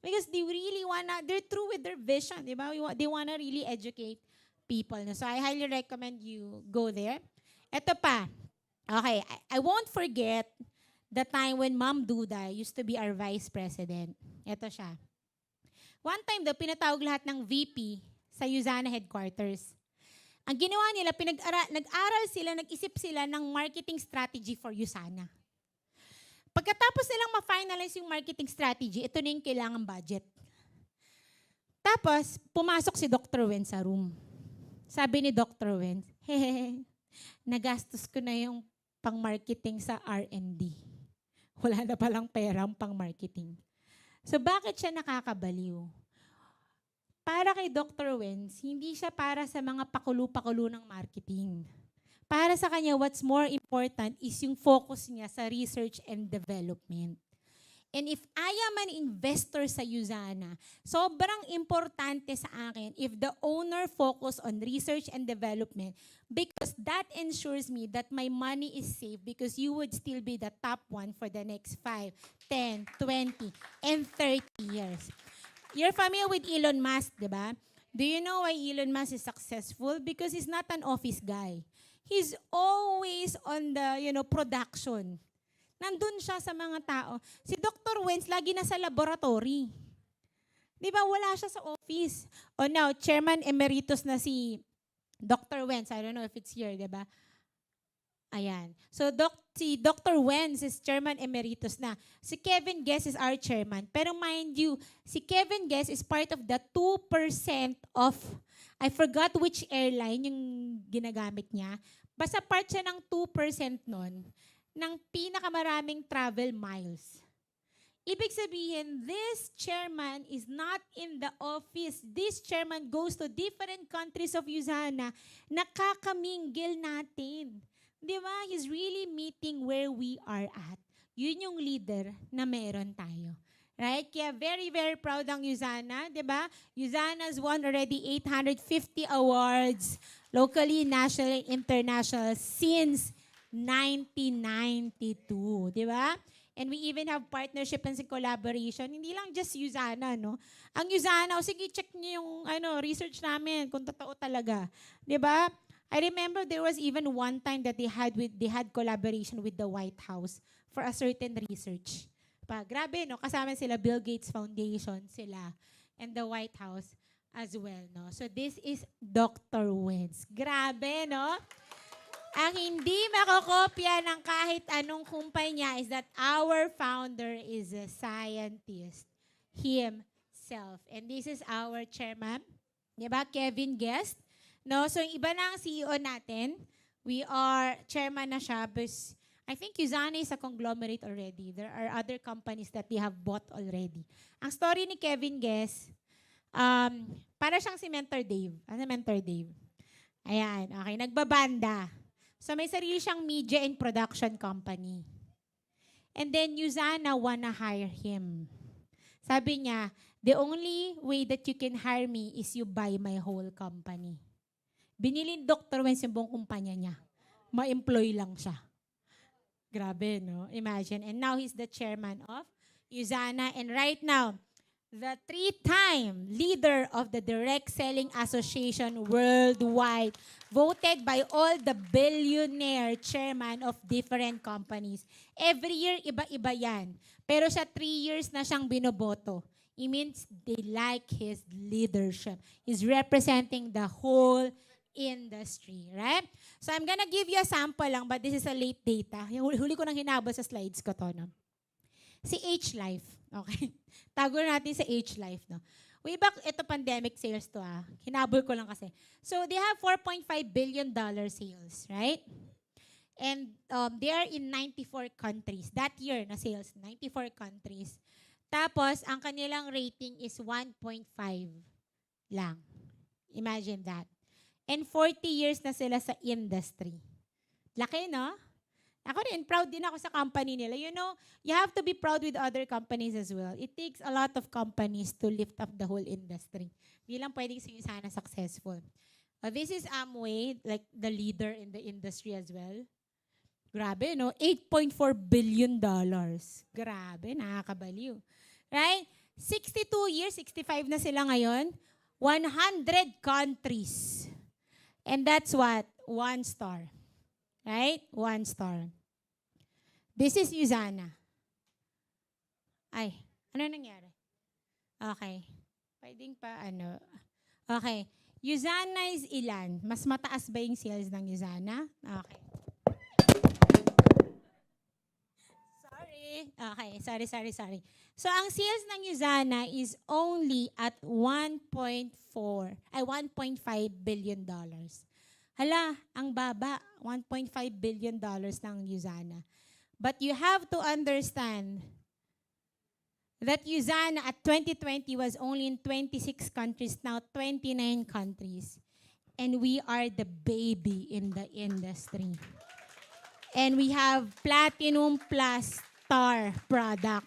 Because they really they're true with their vision, di ba? They wanna really educate people. So I highly recommend you go there. Ito pa. Okay, I won't forget the time when Ma'am Duda used to be our vice president. Ito siya. One time daw, pinatawag lahat ng VP sa USANA headquarters. Ang ginawa nila, nag-aral sila, nag-isip sila ng marketing strategy for USANA. Pagkatapos nilang ma-finalize yung marketing strategy, ito na yung kailangang budget. Tapos, pumasok si Dr. Wenz sa room. Sabi ni Dr. Wenz, nagastos ko na yung pang-marketing sa R&D. Wala na palang perang pang-marketing. So, bakit siya nakakabaliw? Para kay Dr. Wenz, hindi siya para sa mga pakulo-pakulo ng marketing. Para sa kanya, what's more important is yung focus niya sa research and development. And if I am an investor sa USANA, sobrang importante sa akin if the owner focus on research and development because that ensures me that my money is safe because you would still be the top one for the next 5, 10, 20, and 30 years. You're familiar with Elon Musk, di ba? Do you know why Elon Musk is successful? Because he's not an office guy. He's always on the, production. Nandun siya sa mga tao. Si Dr. Wenz lagi nasa laboratory. Di ba? Wala siya sa office. O now, Chairman Emeritus na si Dr. Wenz. I don't know if it's here, di ba? Ayan. So, si Dr. Wenz is Chairman Emeritus na. Si Kevin Guess is our chairman. Pero mind you, si Kevin Guess is part of the 2% of, I forgot which airline yung ginagamit niya. Basta part siya ng 2% nun ng pinakamaraming travel miles. Ibig sabihin, this chairman is not in the office. This chairman goes to different countries of USANA. Nakakamingle natin. Di ba? He's really meeting where we are at. Yun yung leader na meron tayo. Right? Kaya very, very proud ang Yuzana, di ba? Yuzana's won already 850 awards, locally, national, and international, since 1992, di ba? And we even have partnership and collaboration. Hindi lang just Yuzana, no? Ang Yuzana, sige, check niyo yung research namin kung totoo talaga. Di ba? I remember there was even one time that they had collaboration with the White House for a certain research. Grabe, no? Kasama sila Bill Gates Foundation, sila, and the White House as well, no? So this is Dr. Weds. Grabe, no? Ang hindi makokopya ng kahit anong kumpanya is that our founder is a scientist himself. And this is our chairman, di ba? Kevin Guest. No? So yung iba na ang CEO natin, we are chairman na siya, but I think Yuzana is a conglomerate already. There are other companies that they have bought already. Ang story ni Kevin Guest, para siyang si Mentor Dave. Ano Mentor Dave? Ayan, okay, nagbabanda. So may sarili siyang media and production company. And then Yuzana wanna hire him. Sabi niya, the only way that you can hire me is you buy my whole company. Binili ni Dr. Wens yung buong kumpanya niya. Ma-employ lang siya. Grabe, no? Imagine. And now he's the chairman of Yuzana. And right now, the 3-time leader of the Direct Selling Association worldwide, voted by all the billionaire chairman of different companies. Every year, iba-iba yan. Pero siya 3 years na siyang binoboto. It means they like his leadership. He's representing the whole industry, right? So I'm gonna give you a sample lang, but this is a late data. Yung huli ko nang hinabol sa slides ko to, no? Si H-Life, okay? Tago natin sa H-Life, no? Way back, ito pandemic sales to, Hinabol ko lang kasi. So they have $4.5 billion sales, right? And they are in 94 countries. That year na sales, 94 countries. Tapos, ang kanilang rating is 1.5 lang. Imagine that. And 40 years na sila sa industry. Laki, no? Ako rin, proud din ako sa company nila. You know, you have to be proud with other companies as well. It takes a lot of companies to lift up the whole industry. Hindi lang pwedeng sana successful. This is Amway, like the leader in the industry as well. Grabe, no? $8.4 billion. Grabe, nakakabaliw. Right? 62 years, 65 na sila ngayon. 100 countries. And that's what? 1 star. Right? 1 star. This is Yuzana. Ay, ano nangyari? Okay. Pwedeng pa, Okay. Yuzana is ilan? Mas mataas ba yung sales ng Yuzana? Okay. Sorry. So, ang sales ng Yuzana is only at 1.5 billion dollars. Hala, ang baba, $1.5 billion ng Yuzana. But you have to understand that Yuzana at 2020 was only in 26 countries, now 29 countries. And we are the baby in the industry. And we have Platinum Plus Star product.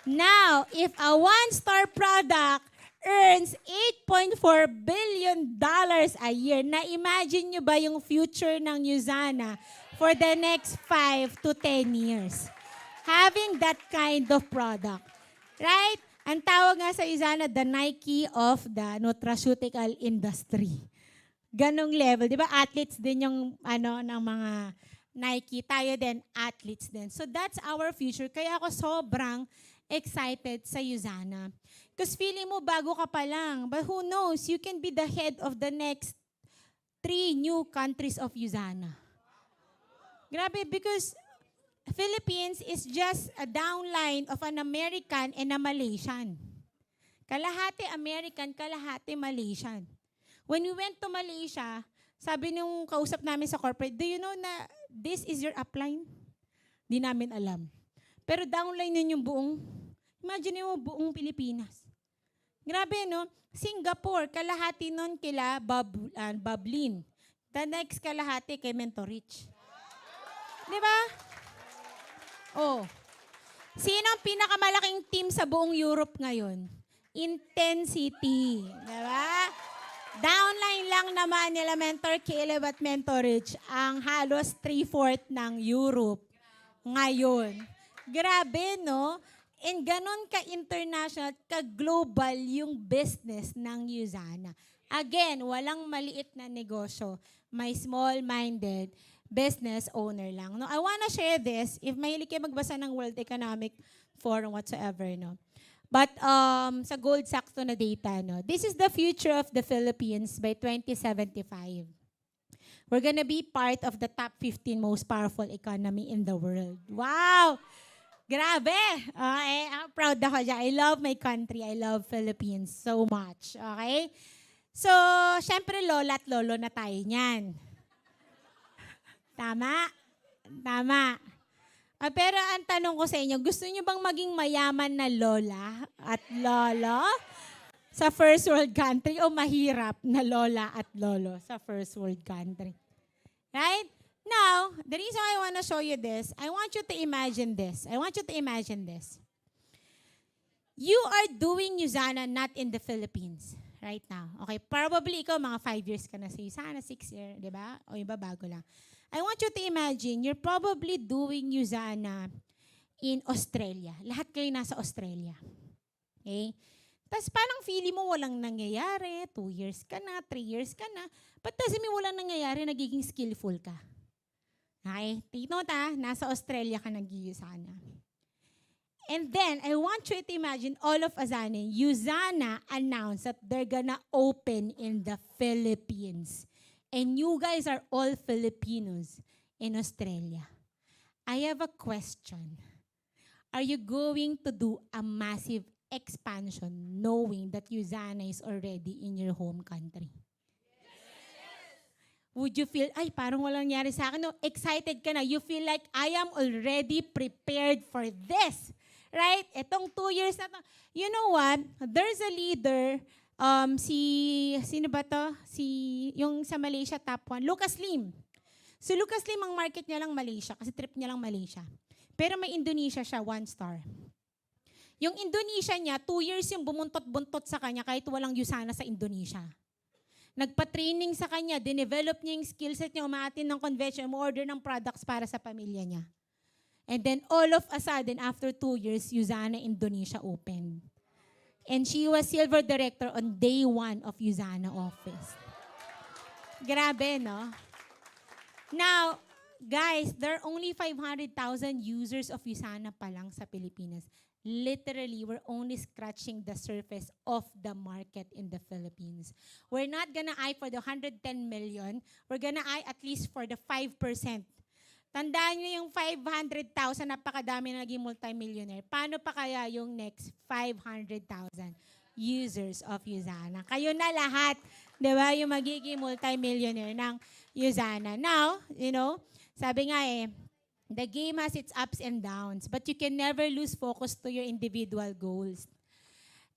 Now, if a 1-star product earns $8.4 billion a year, na-imagine nyo ba yung future ng Yuzana for the next 5 to 10 years? Having that kind of product. Right? Ang tawag nga sa Yuzana, the Nike of the nutraceutical industry. Ganong level. Di ba? Athletes din yung ng mga Nike. Tayo din, athletes din. So that's our future. Kaya ako sobrang excited sa Yuzana. Because feeling mo, bago ka pa lang. But who knows? You can be the head of the next 3 new countries of Yuzana. Grabe, because Philippines is just a downline of an American and a Malaysian. Kalahati American, kalahati Malaysian. When we went to Malaysia, sabi nung kausap namin sa corporate, do you know na this is your upline? Di namin alam. Pero downline yun yung imagine mo buong Pilipinas. Grabe, no? Singapore, kalahati nun kila Boblin. The next kalahati kay Mentor Rich. Di ba? Oh. Sino ang pinakamalaking team sa buong Europe ngayon? Intensity. Diba? Downline lang naman nila Mentor Caleb at Mentor Rich ang halos 3/4 ng Europe ngayon. Grabe, no? And ganon ka-international, ka-global yung business ng Usana. Again, walang maliit na negosyo. May small-minded business owner lang. No, I wanna share this. If mahilig kayo magbasa ng World Economic Forum whatsoever, no? But sa Gold Sachs to na data, no? This is the future of the Philippines by 2075. We're gonna be part of the top 15 most powerful economy in the world. Wow! Grabe! Okay, I'm proud ako dyan. I love my country. I love Philippines so much. Okay? So, syempre, lola at lolo na tayo niyan. Tama? Tama. Pero ang tanong ko sa inyo, gusto niyo bang maging mayaman na lola at lolo sa first world country o mahirap na lola at lolo sa first world country? Right? Now, the reason I want to show you this, I want you to imagine this. I want you to imagine this. You are doing Usana not in the Philippines right now. Okay, probably ikaw mga 5 years ka na sa Usana, 6 years, di ba? O iba bago lang. I want you to imagine, you're probably doing Usana in Australia. Lahat kayo nasa Australia. Okay? Tapos parang feeling mo walang nangyayari, 2 years ka na, 3 years ka na, but doesn't mean walang nangyayari, nagiging skillful ka. Okay? Take note nasa Australia ka nag-Usana. And then, I want you to imagine all of Usana, Usana announced that they're gonna open in the Philippines. And you guys are all Filipinos in Australia. I have a question. Are you going to do a massive expansion knowing that Usana is already in your home country? Would you feel, ay, parang walang nangyari sa akin. No, excited ka na. You feel like, I am already prepared for this. Right? Etong 2 years na to. You know what? There's a leader, sino ba to? Yung sa Malaysia, top 1, Lucas Lim. Si Lucas Lim, ang market niya lang Malaysia, kasi trip niya lang Malaysia. Pero may Indonesia siya, 1 star. Yung Indonesia niya, 2 years yung bumuntot-buntot sa kanya kahit walang Usana sa Indonesia. Nagpa-training sa kanya, dinevelop niya yung skillset niya, umaatin ng convention, order ng products para sa pamilya niya. And then all of a sudden, after 2 years, Usana Indonesia opened. And she was silver director on day 1 of Usana office. Grabe, no? Now, guys, there are only 500,000 users of Usana pa lang sa Pilipinas. Literally, we're only scratching the surface of the market in the Philippines. We're not gonna eye for the 110 million. We're gonna eye at least for the 5%. Tandaan nyo yung 500,000, napakadami na naging multimillionaire. Paano pa kaya yung next 500,000 users of Usana? Kayo na lahat, di ba, yung magiging multimillionaire ng Usana. Now, you know, sabi nga the game has its ups and downs, but you can never lose focus to your individual goals.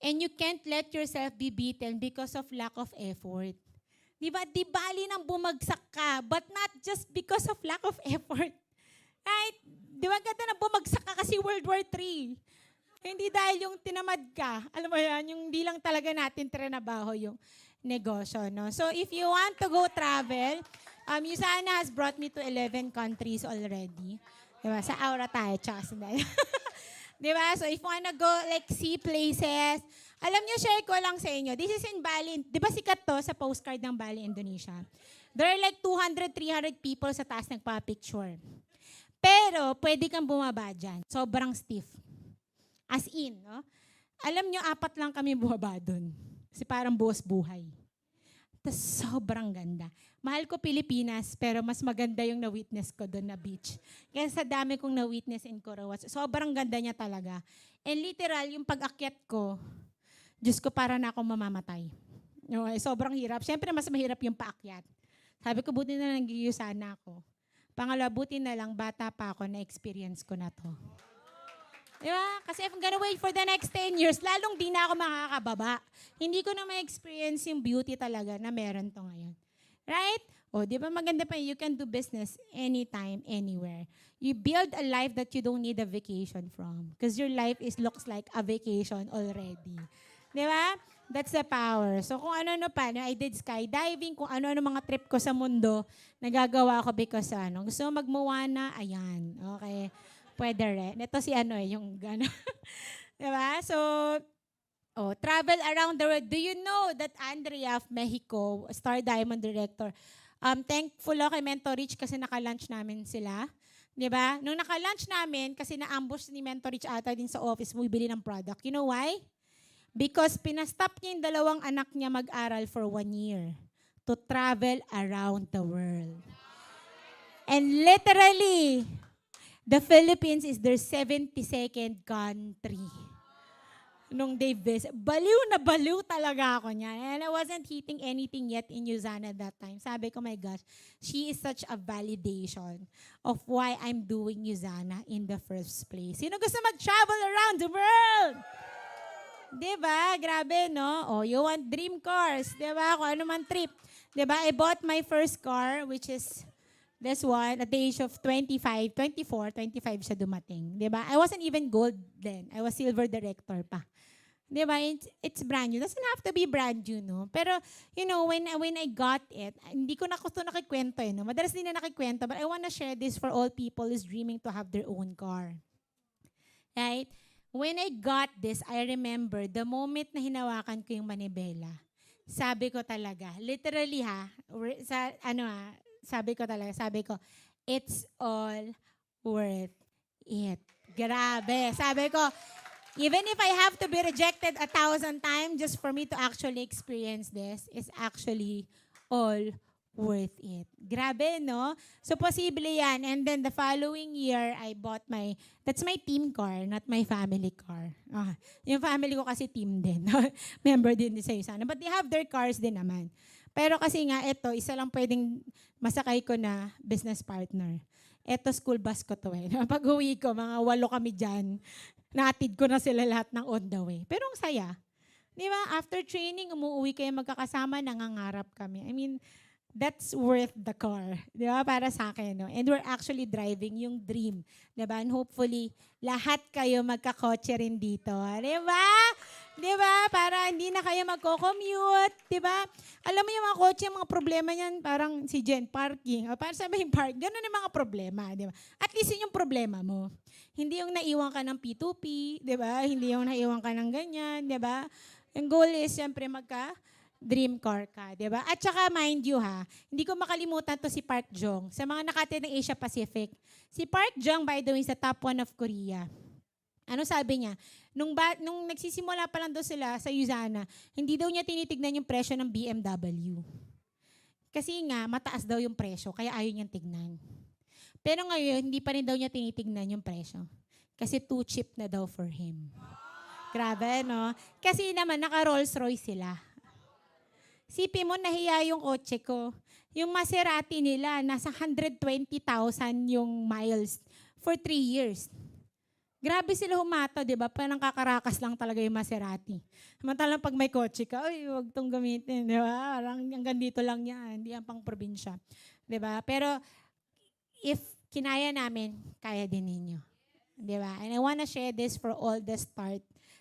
And you can't let yourself be beaten because of lack of effort. Diba? Di bali nang bumagsak ka, but not just because of lack of effort. Right? Di ba ganda na bumagsak ka kasi World War III? Hindi dahil yung tinamad ka. Alam mo yan, yung hindi lang talaga natin trinabaho yung negosyo. No? So if you want to go travel, Usana has brought me to 11 countries already. Diba? Sa Aura tayo, tsaka sa diba? So if you wanna go like see places, alam nyo, share ko lang sa inyo. This is in Bali. Di ba sikat to sa postcard ng Bali, Indonesia? There are like 200, 300 people sa taas nagpa-picture. Pero, pwede kang bumaba dyan. Sobrang stiff. As in, no? Alam nyo, 4 lang kami bumaba dun. Kasi parang buhos buhay. Tapos sobrang ganda. Mahal ko Pilipinas, pero mas maganda yung na-witness ko doon na beach. Kaya sa dami kong na-witness in Coraoas, sobrang ganda niya talaga. And literal, yung pag-akyat ko, Diyos ko, para na akong mamamatay. Okay, sobrang hirap. Siyempre, mas mahirap yung paakyat. Sabi ko, buti na lang Usana ako. Pangalawa, buti na lang, bata pa ako, na-experience ko na to. Diba? Kasi if I'm gonna wait for the next 10 years, lalong di na ako makakababa. Hindi ko na ma-experience yung beauty talaga na meron to ngayon. Right? O, di ba maganda pa, you can do business anytime, anywhere. You build a life that you don't need a vacation from. Because your life looks like a vacation already. Di ba? That's the power. So kung ano-ano pa, no, I did skydiving, kung ano-ano mga trip ko sa mundo, nagagawa ko because gusto mo mag-Moana, ayan. Okay. Pwede rin. Ito si yung gano'n. Di ba? So, travel around the world. Do you know that Andrea of Mexico, Star Diamond Director, thankful ako kay Mentor Rich kasi naka-lunch namin sila. 'Di ba? Nung naka-lunch namin, kasi na-ambush ni Mentor Rich ata din sa office, bumibili ng product. You know why? Because pinastop niya yung dalawang anak niya mag-aral for 1 year to travel around the world. And literally, the Philippines is their 72nd country. Nung they visit, baliw talaga ako niyan. And I wasn't hitting anything yet in Yuzana that time. Sabi ko, my gosh, she is such a validation of why I'm doing Yuzana in the first place. Sino gusto mag-travel around the world? Diba? Grabe, no? Oh, you want dream cars. Diba? Kung ano man trip. Diba? I bought my first car, which is this one, at the age of 25 siya dumating. Diba? I wasn't even gold then. I was silver director pa. Diba? It's brand new. Doesn't have to be brand new, no? Pero, when I got it, hindi ko na gusto nakikwento, no? Madalas din na nakikwento, but I wanna share this for all people who's dreaming to have their own car. Right? When I got this, I remember the moment na hinawakan ko yung manibela. Sabi ko talaga, literally sabi ko, it's all worth it. Grabe. Sabi ko, even if I have to be rejected 1,000 times just for me to actually experience this, it's actually all worth it. Grabe, no? So, posible yan. And then the following year, I bought that's my team car, not my family car. Yung family ko kasi team din. Member din sa Yuzana. But they have their cars din naman. Pero kasi nga, isa lang pwedeng masakay ko na business partner. Ito, school bus ko to eh. Pag uwi ko, mga 8 kami dyan. Naatid ko na sila lahat ng on the way. Pero ang saya. Di ba? After training, umuwi kayo magkakasama, nangangarap kami. I mean, that's worth the car. Di ba? Para sa akin. No? And we're actually driving yung dream. Di ba? And hopefully, lahat kayo magkakotse rin dito. Di ba? Di ba? Para hindi na kayo magko-commute. Di ba? Alam mo yung mga kotse, yung mga problema niyan, parang si Jen, parking. O para sabihin park, gano'n yung mga problema. Di ba? At least yun yung problema mo. Hindi yung naiwan ka ng P2P. Di ba? Hindi yung naiwan ka ng ganyan. Di ba? Yung goal is, siyempre, dream car ka, di ba? At saka, mind you hindi ko makalimutan to si Park Jong. Sa mga nakatira ng Asia Pacific. Si Park Jong, by the way, sa top 1 of Korea. Ano sabi niya? Nung nagsisimula pa lang daw sila sa Yuzana, hindi daw niya tinitignan yung presyo ng BMW. Kasi nga, mataas daw yung presyo, kaya ayaw niyang tignan. Pero ngayon, hindi pa rin daw niya tinitignan yung presyo. Kasi too cheap na daw for him. Grabe, no? Kasi naman, naka-Rolls Royce sila. Sipi mo, nahiya yung kotse ko. Yung Maserati nila, nasa 120,000 yung miles for 3 years. Grabe sila humato, di ba? Parang kakarakas lang talaga yung Maserati. Samantalang pag may kotse ka, ay, huwag tong gamitin, di ba? Parang hanggang dito lang yan, hindi yan pang probinsya. Di ba? Pero, if kinaya namin, kaya din ninyo. Di ba? And I wanna share this for all the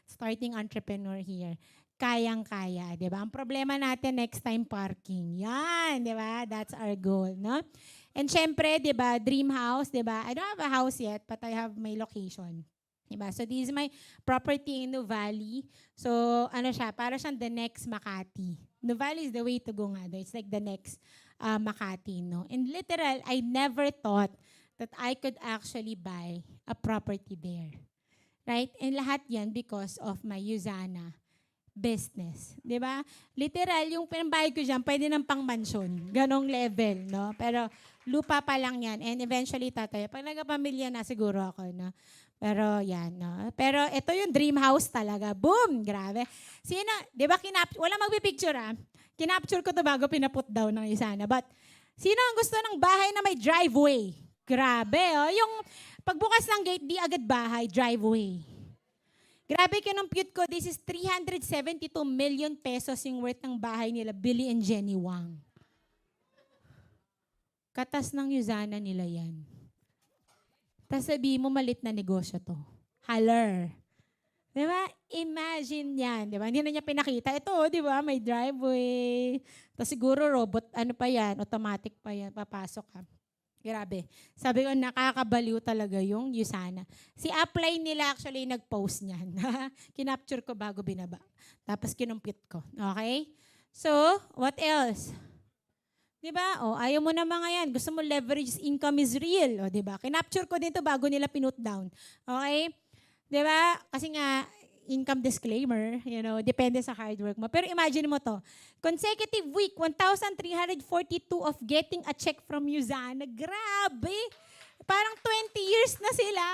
starting entrepreneur here. Kayang-kaya, di ba? Ang problema natin next time, parking. Yan, di ba? That's our goal, no? And syempre, di ba, dream house, di ba? I don't have a house yet, but I have my location. Di ba? So, this is my property in Nuvali. So, para siyang the next Makati. Nuvali is the way to go nga. It's like the next Makati, no? And literal, I never thought that I could actually buy a property there. Right? And lahat yan because of my Yuzana business. Di ba? Literal, yung pinambayad ko dyan, pwede ng pang-mansyon. Ganong level, no? Pero lupa pa lang yan. And eventually, tatayo. Pag nagkapamilya na, siguro ako, no? Pero yan, no? Pero ito yung dream house talaga. Boom! Grabe. Sino, di ba, wala magpipicture, Kinapture ko to bago pinaput down ng Yuzana. But, sino ang gusto ng bahay na may driveway? Grabe, oh. Yung pagbukas ng gate, di agad bahay, driveway. Grabe, kinumpute ko, this is 372 million pesos yung worth ng bahay nila, Billy and Jenny Wang. Katas ng Yuzana nila yan. Tapos sabihin mo, malit na negosyo to. Haller. Di ba? Imagine yan. Di ba? Hindi na niya pinakita. Ito, di ba? May driveway. Tapos siguro robot, ano pa yan, automatic pa yan, papasok ka. Grabe. Sabi ko, nakakabaliw talaga yung Yusana. Si upline nila actually nag-post niyan. Kinapture ko bago binaba. Tapos kinumpit ko. Okay? So, what else? Diba? O, ayaw mo na mga yan. Gusto mo leverage income is real. O, diba? Kinapture ko dito bago nila pinut down. Okay? Diba? Kasi nga, income disclaimer, depende sa hard work mo. Pero imagine mo to, consecutive week, 1,342 of getting a check from Yuzana. Grabe! Parang 20 years na sila.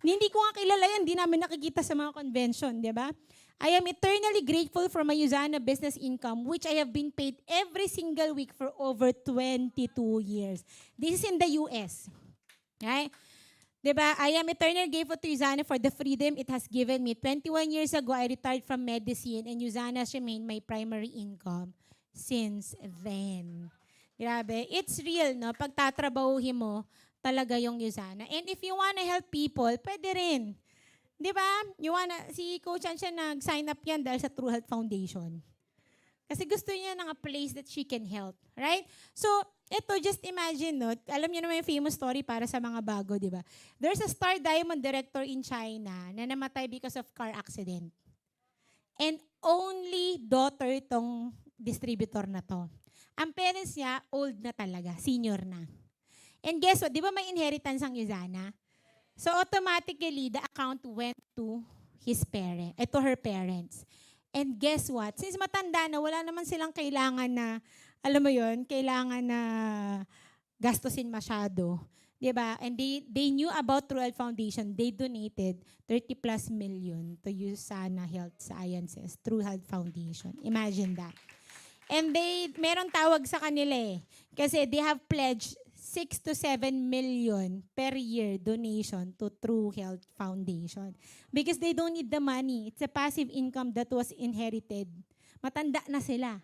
Hindi ko nga kilala yan, hindi namin nakikita sa mga convention, di ba? I am eternally grateful for my Yuzana business income, which I have been paid every single week for over 22 years. This is in the US. Right? Diba? I am eternally grateful to Yuzana for the freedom it has given me. 21 years ago, I retired from medicine and Yuzana has remained my primary income since then. Grabe. It's real, no? Pag tatrabahuhin mo, talaga yung Yuzana. And if you wanna help people, pwede rin. Diba? Si Coach Ann siya nag-sign up yan dahil sa True Health Foundation. Kasi gusto niya ng a place that she can help. Right? So, ito, just imagine, no? Alam niyo naman yung famous story para sa mga bago, di ba? There's a star diamond director in China na namatay because of car accident. And only daughter itong distributor na to. Ang parents niya, old na talaga, senior na. And guess what? Di ba may inheritance ang Yuzana? So automatically, the account went to her parents. And guess what? Since matanda na, wala naman silang kailangan na alam mo yun, kailangan na gastusin masyado. Diba? And they knew about True Health Foundation. They donated 30 plus million to Yuzana Health Sciences, True Health Foundation. Imagine that. And meron tawag sa kanila eh. Kasi they have pledged 6 to 7 million per year donation to True Health Foundation. Because they don't need the money. It's a passive income that was inherited. Matanda na sila.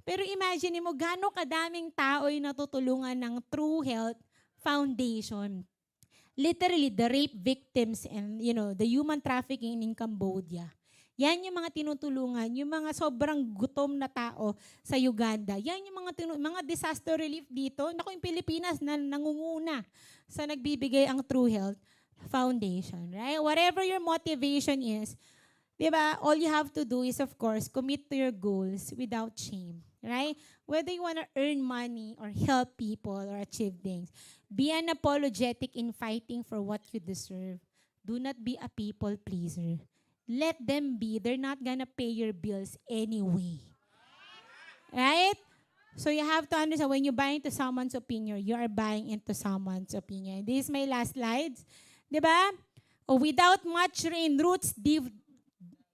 Pero imagine mo, gano'ng kadaming tao ay natutulungan ng True Health Foundation. Literally, the rape victims and, the human trafficking in Cambodia. Yan yung mga tinutulungan, yung mga sobrang gutom na tao sa Uganda. Yan yung mga disaster relief dito. Naku, yung Pilipinas na nangunguna sa nagbibigay ang True Health Foundation. Right? Whatever your motivation is, diba, all you have to do is, of course, commit to your goals without shame. Right? Whether you want to earn money or help people or achieve things, be unapologetic in fighting for what you deserve. Do not be a people pleaser. Let them be. They're not gonna pay your bills anyway. Right? So you have to understand, when you buy into someone's opinion, you are buying into someone's opinion. This is my last slides. Diba? Without much rain, roots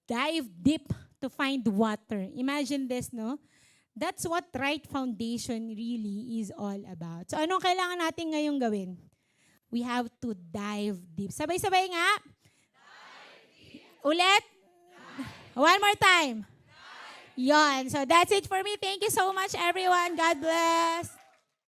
dive deep to find water. Imagine this, no? That's what Right Foundation really is all about. So anong kailangan natin ngayong gawin? We have to dive deep. Sabay-sabay nga. Dive deep. Ulit. Dive. One more time. Dive. Yon. So that's it for me. Thank you so much, everyone. God bless.